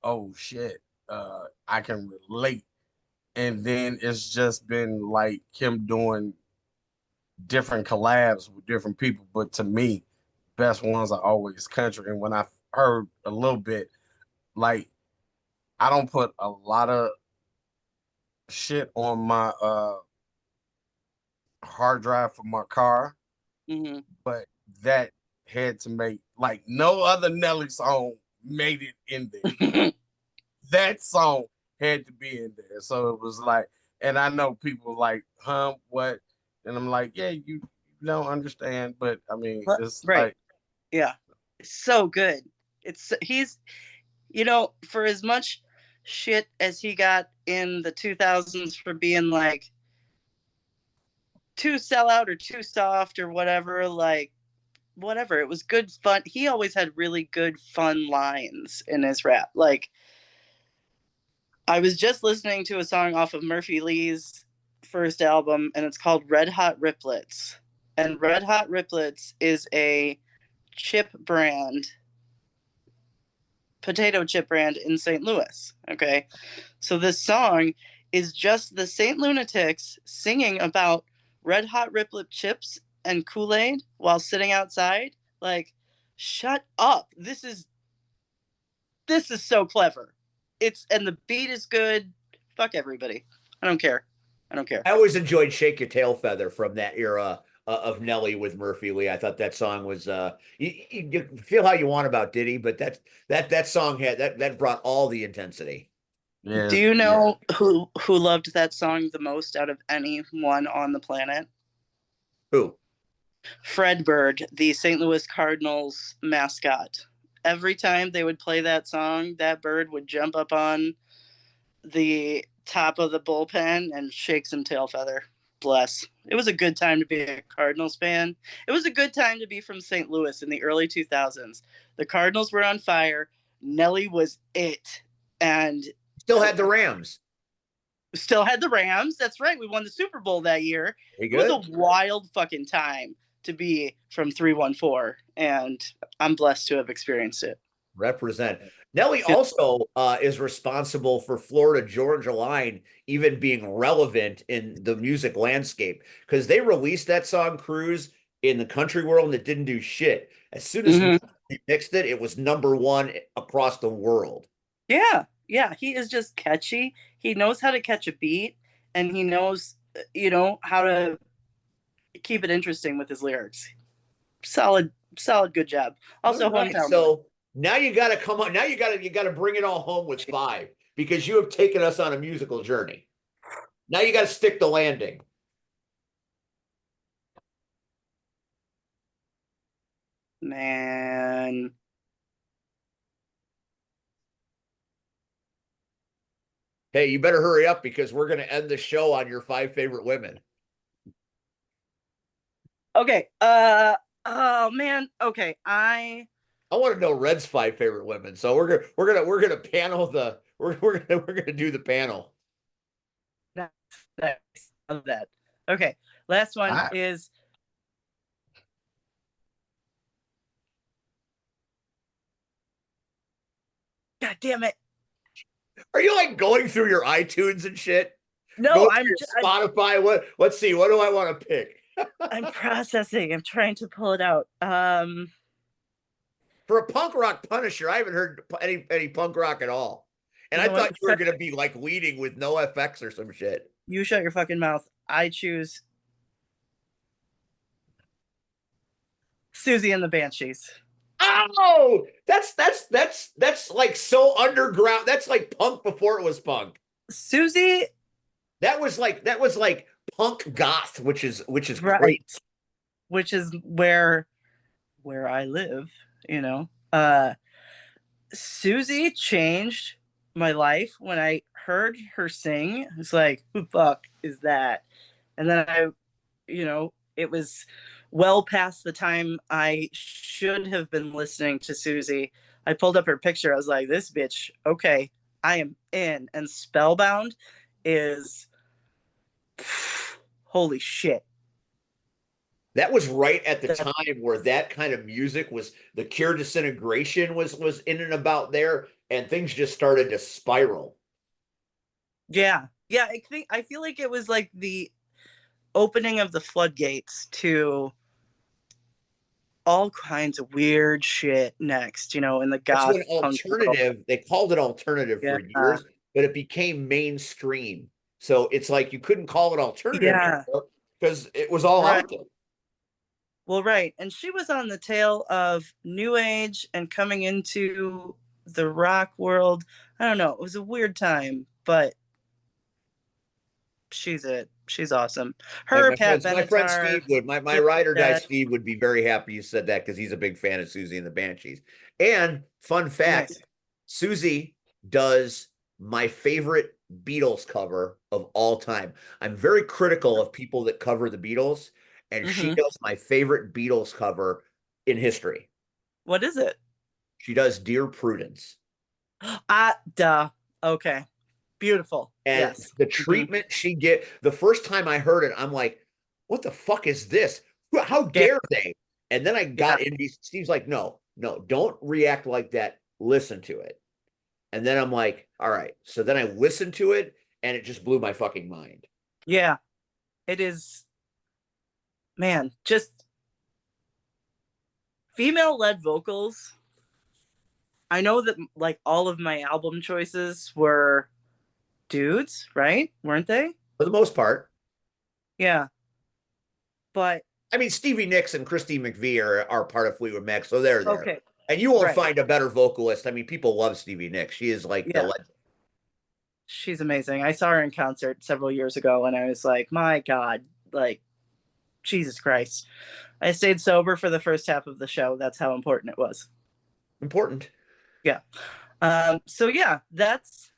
oh shit, I can relate. And then it's just been like him doing different collabs with different people. But to me, best ones are always country. And when I heard a little bit, like I don't put a lot of shit on my hard drive for my car, Mm-hmm. but that had to make like no other Nelly song made it in there. That song had to be in there. So it was like, and I know people like, huh, what? And I'm like, yeah, you don't understand, but I mean, it's Right. like, Yeah. It's so good. He's for as much shit as he got in the 2000s for being like too sellout or too soft or whatever, like whatever, it was good fun. He always had really good fun lines in his rap. Like I was just listening to a song off of Murphy Lee's first album, and it's called Red Hot Riplets. And Red Hot Riplets is a chip brand, potato chip brand in St. Louis. Okay. So this song is just the St. Lunatics singing about Red Hot Riplet chips and Kool-Aid while sitting outside. Like, shut up. This is so clever. And the beat is good. Fuck everybody. I don't care. I always enjoyed "Shake Your Tail Feather" from that era of Nelly with Murphy Lee. I thought that song was you feel how you want about Diddy, but that song had that brought all the intensity. yeah. Do you know who loved that song the most out of anyone on the planet? Who? Fred Bird, the St. Louis Cardinals mascot. Every time they would play that song, that bird would jump up on the top of the bullpen and shake some tail feather. bless. It was a good time to be a Cardinals fan. It was a good time to be from St. Louis in the early 2000s. The Cardinals were on fire. Nelly was it. And Still had the Rams. still had the Rams. That's right. We won the Super Bowl that year. Very It was good. a wild fucking time to be from 314. And I'm blessed to have experienced it. Represent. Nelly also is responsible for Florida Georgia Line even being relevant in the music landscape because they released that song Cruise in the country world and it didn't do shit. As soon as he mixed it, it was #1 across the world. Yeah. Yeah. He is just catchy. He knows how to catch a beat and he knows, how to keep it interesting with his lyrics. Solid, good job. Also, right, hometown. so now you got to come on. Now you got to bring it all home with 5 because you have taken us on a musical journey. Now you got to stick the landing. Man. Hey, you better hurry up because we're going to end the show on your 5 favorite women. Okay. Oh man. Okay. I want to know Red's 5 favorite women. So we're gonna panel the we're gonna do the panel. Of that. Okay. Last one is. God damn it. Are you like going through your iTunes and shit? No, I'm Spotify. Let's see. What do I want to pick? I'm processing. I'm trying to pull it out. For a punk rock Punisher, I haven't heard any punk rock at all. And I thought you were gonna be like leading with no FX or some shit. You shut your fucking mouth. I choose Susie and the Banshees. Oh, that's like so underground. That's like punk before it was punk. Susie. That was like punk goth, which is right. Great. Which is where I live, Susie changed my life when I heard her sing. It's like, who the fuck is that? And then it was well past the time I should have been listening to Susie. I pulled up her picture. I was like, this bitch, okay, I am in. And Spellbound is holy shit. That was right at the time where that kind of music was, the Cure Disintegration was in and about there, and things just started to spiral. Yeah. Yeah, I feel like it was like the opening of the floodgates to all kinds of weird shit next, in the goth. That's when alternative, they called it alternative for years, but it became mainstream. So it's like you couldn't call it alternative anymore because it was all out there. Well, right. And she was on the tail of New Age and coming into the rock world. I don't know. It was a weird time, but she's it. She's awesome. My friend Steve would, my ride or die Steve would be very happy you said that because he's a big fan of Susie and the Banshees. And fun fact, Susie does my favorite Beatles cover of all time. I'm very critical of people that cover the Beatles, and she does my favorite Beatles cover in history. What is it? She does Dear Prudence. Duh. Okay. Beautiful. And the treatment she get, the first time I heard it, I'm like, what the fuck is this? How dare they? And then I got into Steve's like, no, don't react like that. Listen to it. And then I'm like, all right. So then I listened to it and it just blew my fucking mind. Yeah. It is, man, just female-led vocals. I know that like all of my album choices were dudes, right? Weren't they? For the most part. Yeah. But I mean, Stevie Nicks and Christy McVie are part of Fleetwood Mac, so they're there. Okay. And you won't find a better vocalist. I mean, people love Stevie Nicks. She is like the legend. She's amazing. I saw her in concert several years ago and I was like, my God, like, Jesus Christ. I stayed sober for the first half of the show. That's how important it was. Important. Yeah. So yeah, that's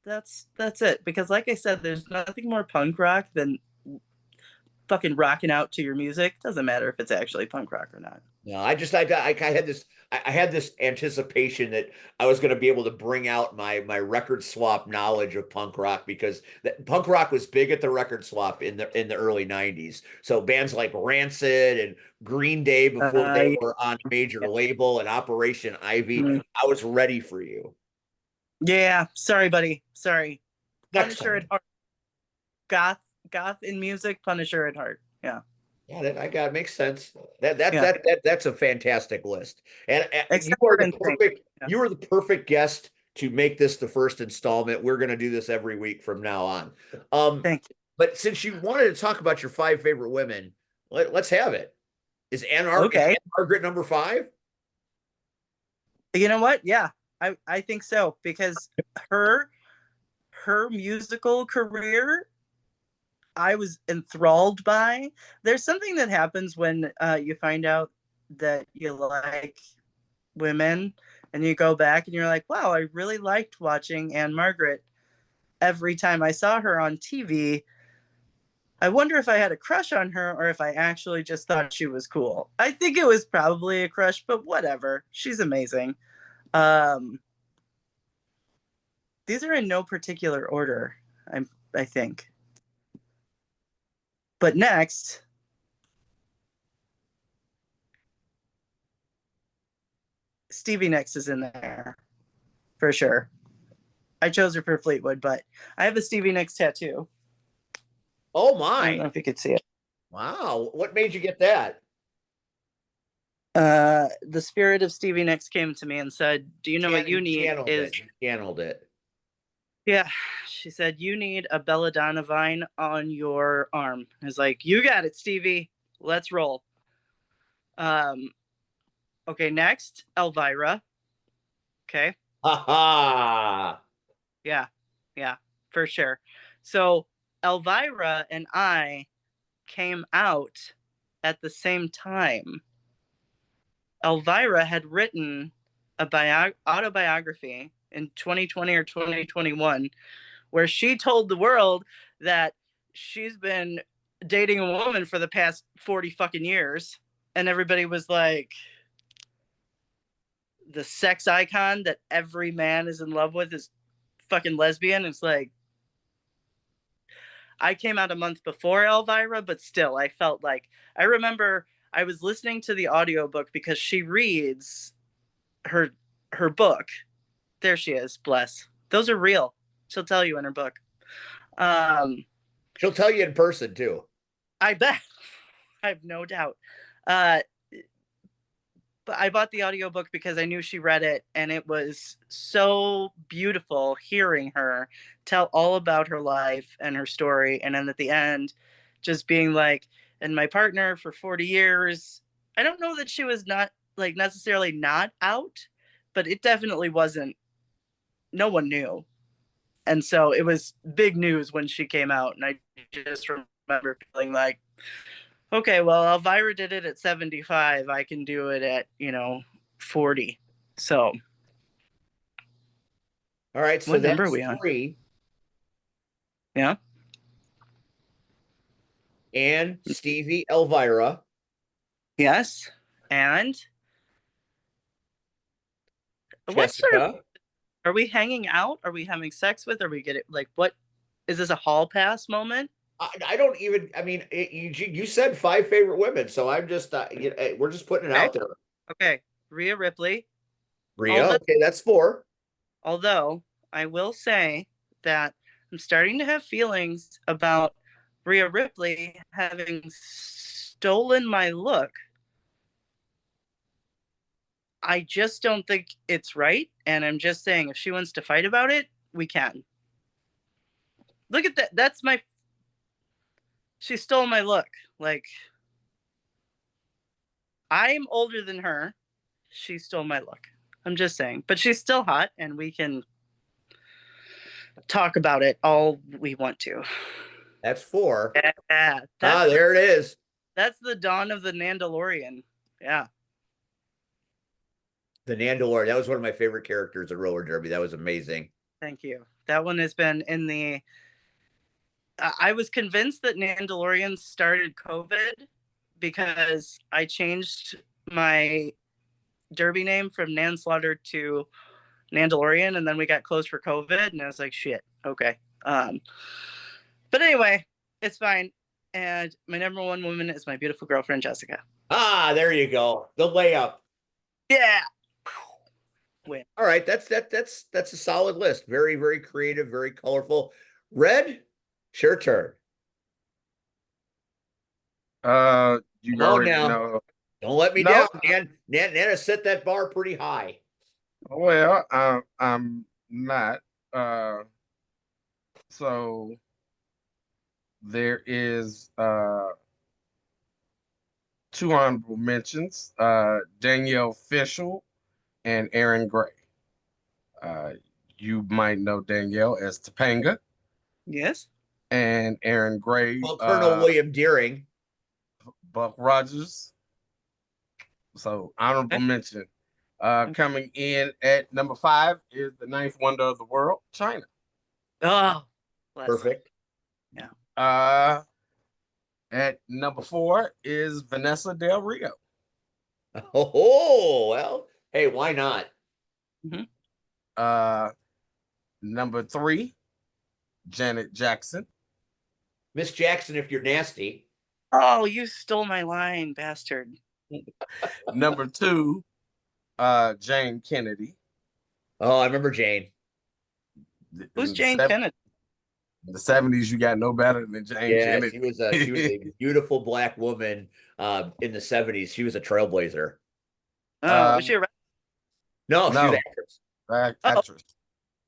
it. Because like I said, there's nothing more punk rock than fucking rocking out to your music. Doesn't matter if it's actually punk rock or not. No, I had this anticipation that I was going to be able to bring out my record swap knowledge of punk rock, because punk rock was big at the record swap in the early 90s. So bands like Rancid and Green Day, before they were on a major label, and Operation Ivy, I was ready for you. Yeah, sorry, buddy. Sorry. Next Punisher time. at heart. Goth in music, Punisher at heart. Yeah. Yeah, that I got it. Makes sense. That's a fantastic list. And you Except are for the NSYNC. perfect Yeah. you are the perfect guest to make this the first installment. We're going to do this every week from now on. Thank you. But since you wanted to talk about your 5 favorite women, let's have it. Is Okay. Margaret number 5? You know what? Yeah, I think so, because her musical career, I was enthralled by. There's something that happens when you find out that you like women, and you go back and you're like, wow, I really liked watching Anne Margaret every time I saw her on TV. I wonder if I had a crush on her or if I actually just thought she was cool. I think it was probably a crush, but whatever. She's amazing. These are in no particular order, I think. But next, Stevie Nicks is in there for sure. I chose her for Fleetwood, but I have a Stevie Nicks tattoo. Oh I don't know my. if you could see it. Wow. What made you get that? The spirit of Stevie Nicks came to me and said, do you know what you need is... Channeled it. Yeah, she said, you need a belladonna vine on your arm. I was like, you got it, Stevie. Let's roll. Okay, next, Elvira. Okay. Ha ha. Yeah, for sure. So Elvira and I came out at the same time. Elvira had written a autobiography in 2020 or 2021 where she told the world that she's been dating a woman for the past 40 fucking years. And everybody was like, the sex icon that every man is in love with is fucking lesbian. It's like, I came out a month before Elvira, but still, I felt like, I remember I was listening to the audiobook because she reads her book. There she is, bless. Those are real. She'll tell you in her book. She'll tell you in person too. I bet. I have no doubt. But I bought the audiobook because I knew she read it, and it was so beautiful hearing her tell all about her life and her story. And then at the end, just being like, and my partner for 40 years, I don't know that she was not like necessarily not out, but it definitely wasn't, no one knew. And so it was big news when she came out. And I just remember feeling like, okay, well, Elvira did it at 75. I can do it at, 40. So. All right. So what that's number are we on? 3. Yeah. And Stevie, Elvira. Yes. And what sort of, are we hanging out? Are we having sex with? Are we getting like, what is this, a hall pass moment? I don't even, I mean, you said 5 favorite women, so I'm just, we're just putting it out there. Okay. Rhea Ripley. Okay, that's 4. Although I will say that I'm starting to have feelings about Rhea Ripley having stolen my look. I just don't think it's right. And I'm just saying, if she wants to fight about it, we can. Look at that. That's she stole my look. Like, I'm older than her. She stole my look. I'm just saying. But she's still hot, and we can talk about it all we want to. That's 4. Yeah. There it is. That's the dawn of the Nandolorian. Yeah. The Nandolorian. That was one of my favorite characters at roller derby. That was amazing. Thank you. That one has been in the I was convinced that Nandolorian started COVID because I changed my derby name from Nan Slaughter to Nandolorian, and then we got closed for COVID, and I was like, shit, okay. But anyway, it's fine. And my number one woman is my beautiful girlfriend, Jessica. Ah, there you go. The layup. Yeah. Win. All right, that's a solid list. Very, very creative, very colorful. Red, it's your turn. You Come on already now. know. Don't let me down, man. Nana set that bar pretty high. Well, I'm not. So there is two honorable mentions, Danielle Fishel and Aaron Gray. You might know Danielle as Topanga. Yes. And Aaron Gray. Well, Colonel William Deering. Buck Rogers. So honorable mention. Coming in at number 5 is the ninth wonder of the world, China. Oh, perfect. Yeah. At number 4 is Vanessa Del Rio. Oh, well, hey, why not? Number 3, Janet Jackson. Miss Jackson, if you're nasty. Oh, you stole my line, bastard. Number 2, Jane Kennedy. Oh, I remember Jane. Who's Jane Kennedy? In the 70s, you got no better than Jane Kennedy. She was a beautiful black woman in the 70s. She was a trailblazer. Oh, was she a No, she was an actress. Actress.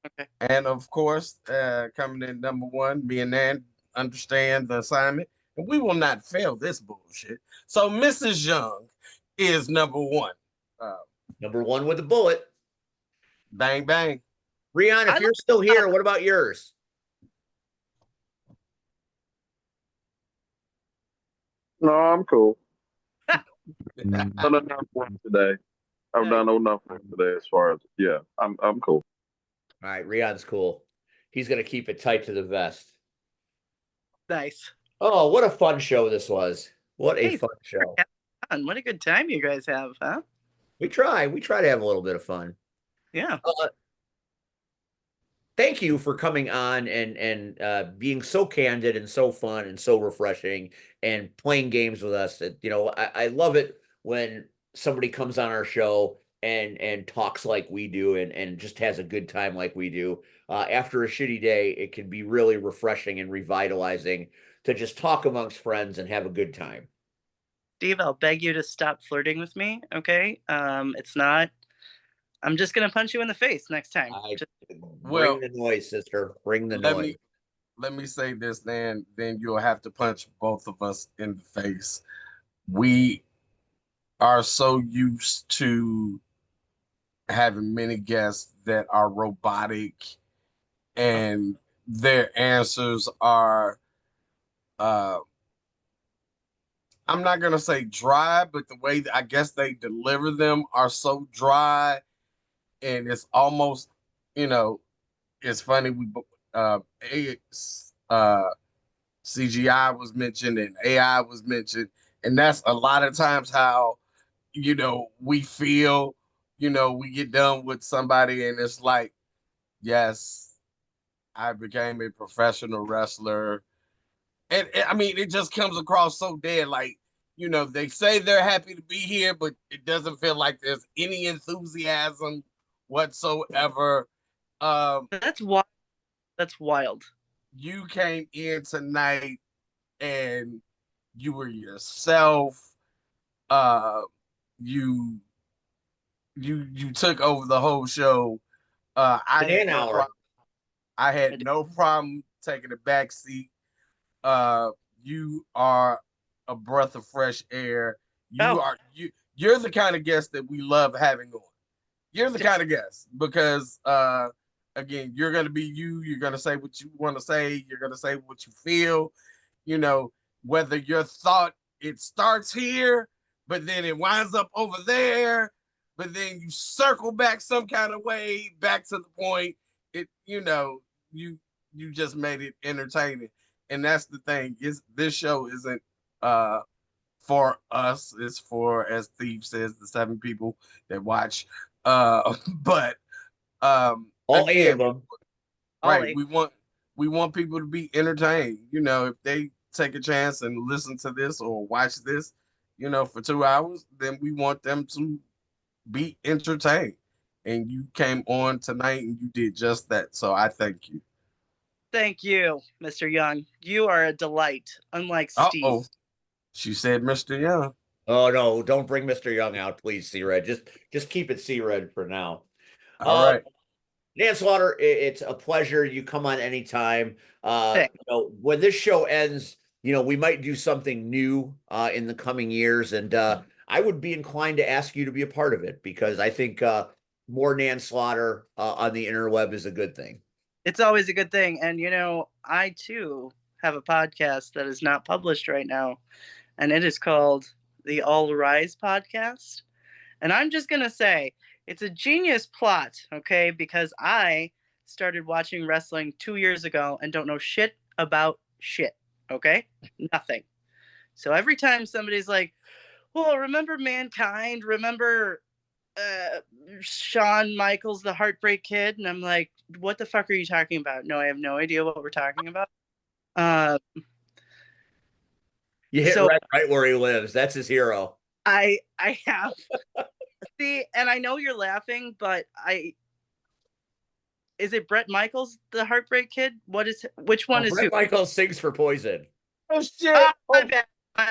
Okay. And of course, coming in number 1, me and Nan understand the assignment, and we will not fail this bullshit. So Mrs. Young is number 1. Number 1 with a bullet. Bang, bang. Rian, if you're still here, what about yours? No, I'm cool. I've done enough work today. I've done enough work today as far as, yeah, I'm cool. All right, Rian's cool. He's going to keep it tight to the vest. Nice. Oh, what a fun show this was. What a fun show. What a good time you guys have, huh? We try to have a little bit of fun. Yeah. Thank you for coming on and being so candid and so fun and so refreshing and playing games with us. I love it when somebody comes on our show and talks like we do and just has a good time like we do. After a shitty day, it can be really refreshing and revitalizing to just talk amongst friends and have a good time. Steve, I'll beg you to stop flirting with me, okay? It's not. I'm just gonna punch you in the face next time. Bring the noise, sister. Bring the noise. Let me say this, then you'll have to punch both of us in the face. We are so used to having many guests that are robotic and their answers are I'm not gonna say dry, but the way that I guess they deliver them are so dry, and it's almost, it's funny. CGI was mentioned and AI was mentioned, and that's a lot of times how we feel. We get done with somebody, and it's like, yes, I became a professional wrestler. And I mean, it just comes across so dead. Like, they say they're happy to be here, but it doesn't feel like there's any enthusiasm whatsoever. That's wild. That's wild. You came in tonight and you were yourself. You took over the whole show. I had no problem taking a back seat. You are a breath of fresh air. You're the kind of guest that we love having on. You're the kind of guest because again, you're gonna be you. You're gonna say what you want to say. You're gonna say what you feel. Whether your thought it starts here, but then it winds up over there, but then you circle back some kind of way back to the point. You just made it entertaining. and that's the thing, is this show isn't for us, it's for, as Steve says, the 7 people that watch. But All 8 of again, them. right, Ollie. we want people to be entertained. You know, if they take a chance and listen to this or watch this, you know, for 2 hours, then we want them to be entertained. And you came on tonight and you did just that. So I thank you. Thank you, Mr. Young. You are a delight, unlike Steve. Uh-oh. She said Mr. Young. Oh no, don't bring Mr. Young out, please, C-Red. Just keep it C-Red for now. All right. Nan Slaughter, it's a pleasure. You come on anytime. Thanks. When this show ends, we might do something new in the coming years, and I would be inclined to ask you to be a part of it because I think more Nan Slaughter on the interweb is a good thing. It's always a good thing. And, I too have a podcast that is not published right now, and it is called the All Rise Podcast. And I'm just going to say, it's a genius plot, okay? Because I started watching wrestling 2 years ago and don't know shit about shit, okay? Nothing. So every time somebody's like, well, remember Mankind? Remember Shawn Michaels, the Heartbreak Kid? And I'm like, what the fuck are you talking about? No, I have no idea what we're talking about. You hit right where he lives. That's his hero. I have. See, and I know you're laughing, but is it Bret Michaels, the Heartbreak Kid? Which one is Bret who? Michaels sings for Poison. Oh shit. My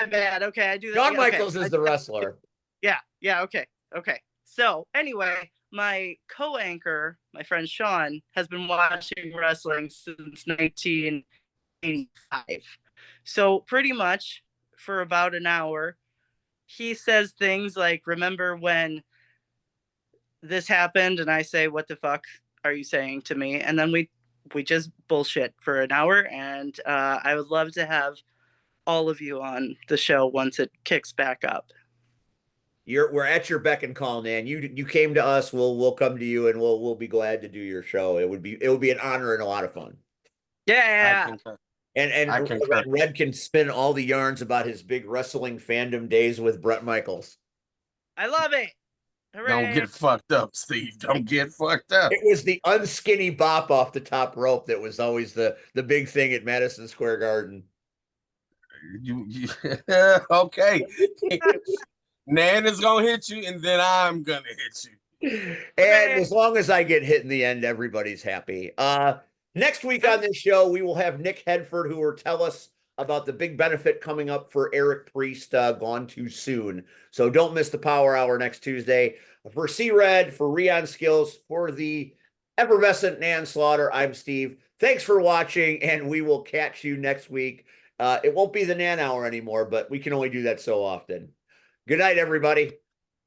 bad. Okay, I do that. Shawn Michaels is the wrestler. Yeah, okay. So anyway, my co-anchor, my friend Sean, has been watching wrestling since 1985. So pretty much for about an hour, he says things like, remember when this happened? And I say, what the fuck are you saying to me? And then we just bullshit for an hour. And I would love to have all of you on the show once it kicks back up. We're at your beck and call, Nan. You came to us. We'll come to you, and we'll be glad to do your show. It would be an honor and a lot of fun. Yeah. And Red can spin all the yarns about his big wrestling fandom days with Bret Michaels. I love it. Hooray. Don't get fucked up, Steve. Don't get fucked up. It was the unskinny bop off the top rope that was always the big thing at Madison Square Garden. Okay. Nan is gonna hit you, and then I'm gonna hit you. And as long as I get hit in the end, everybody's happy. Next week on this show, we will have Nick Hedford, who will tell us about the big benefit coming up for Eric Priest, Gone Too Soon. So don't miss the Power Hour next Tuesday. For C-Red, for Rion Skills, for the effervescent Nan Slaughter, I'm Steve. Thanks for watching, and we will catch you next week. It won't be the Nan Hour anymore, but we can only do that so often. Good night, everybody.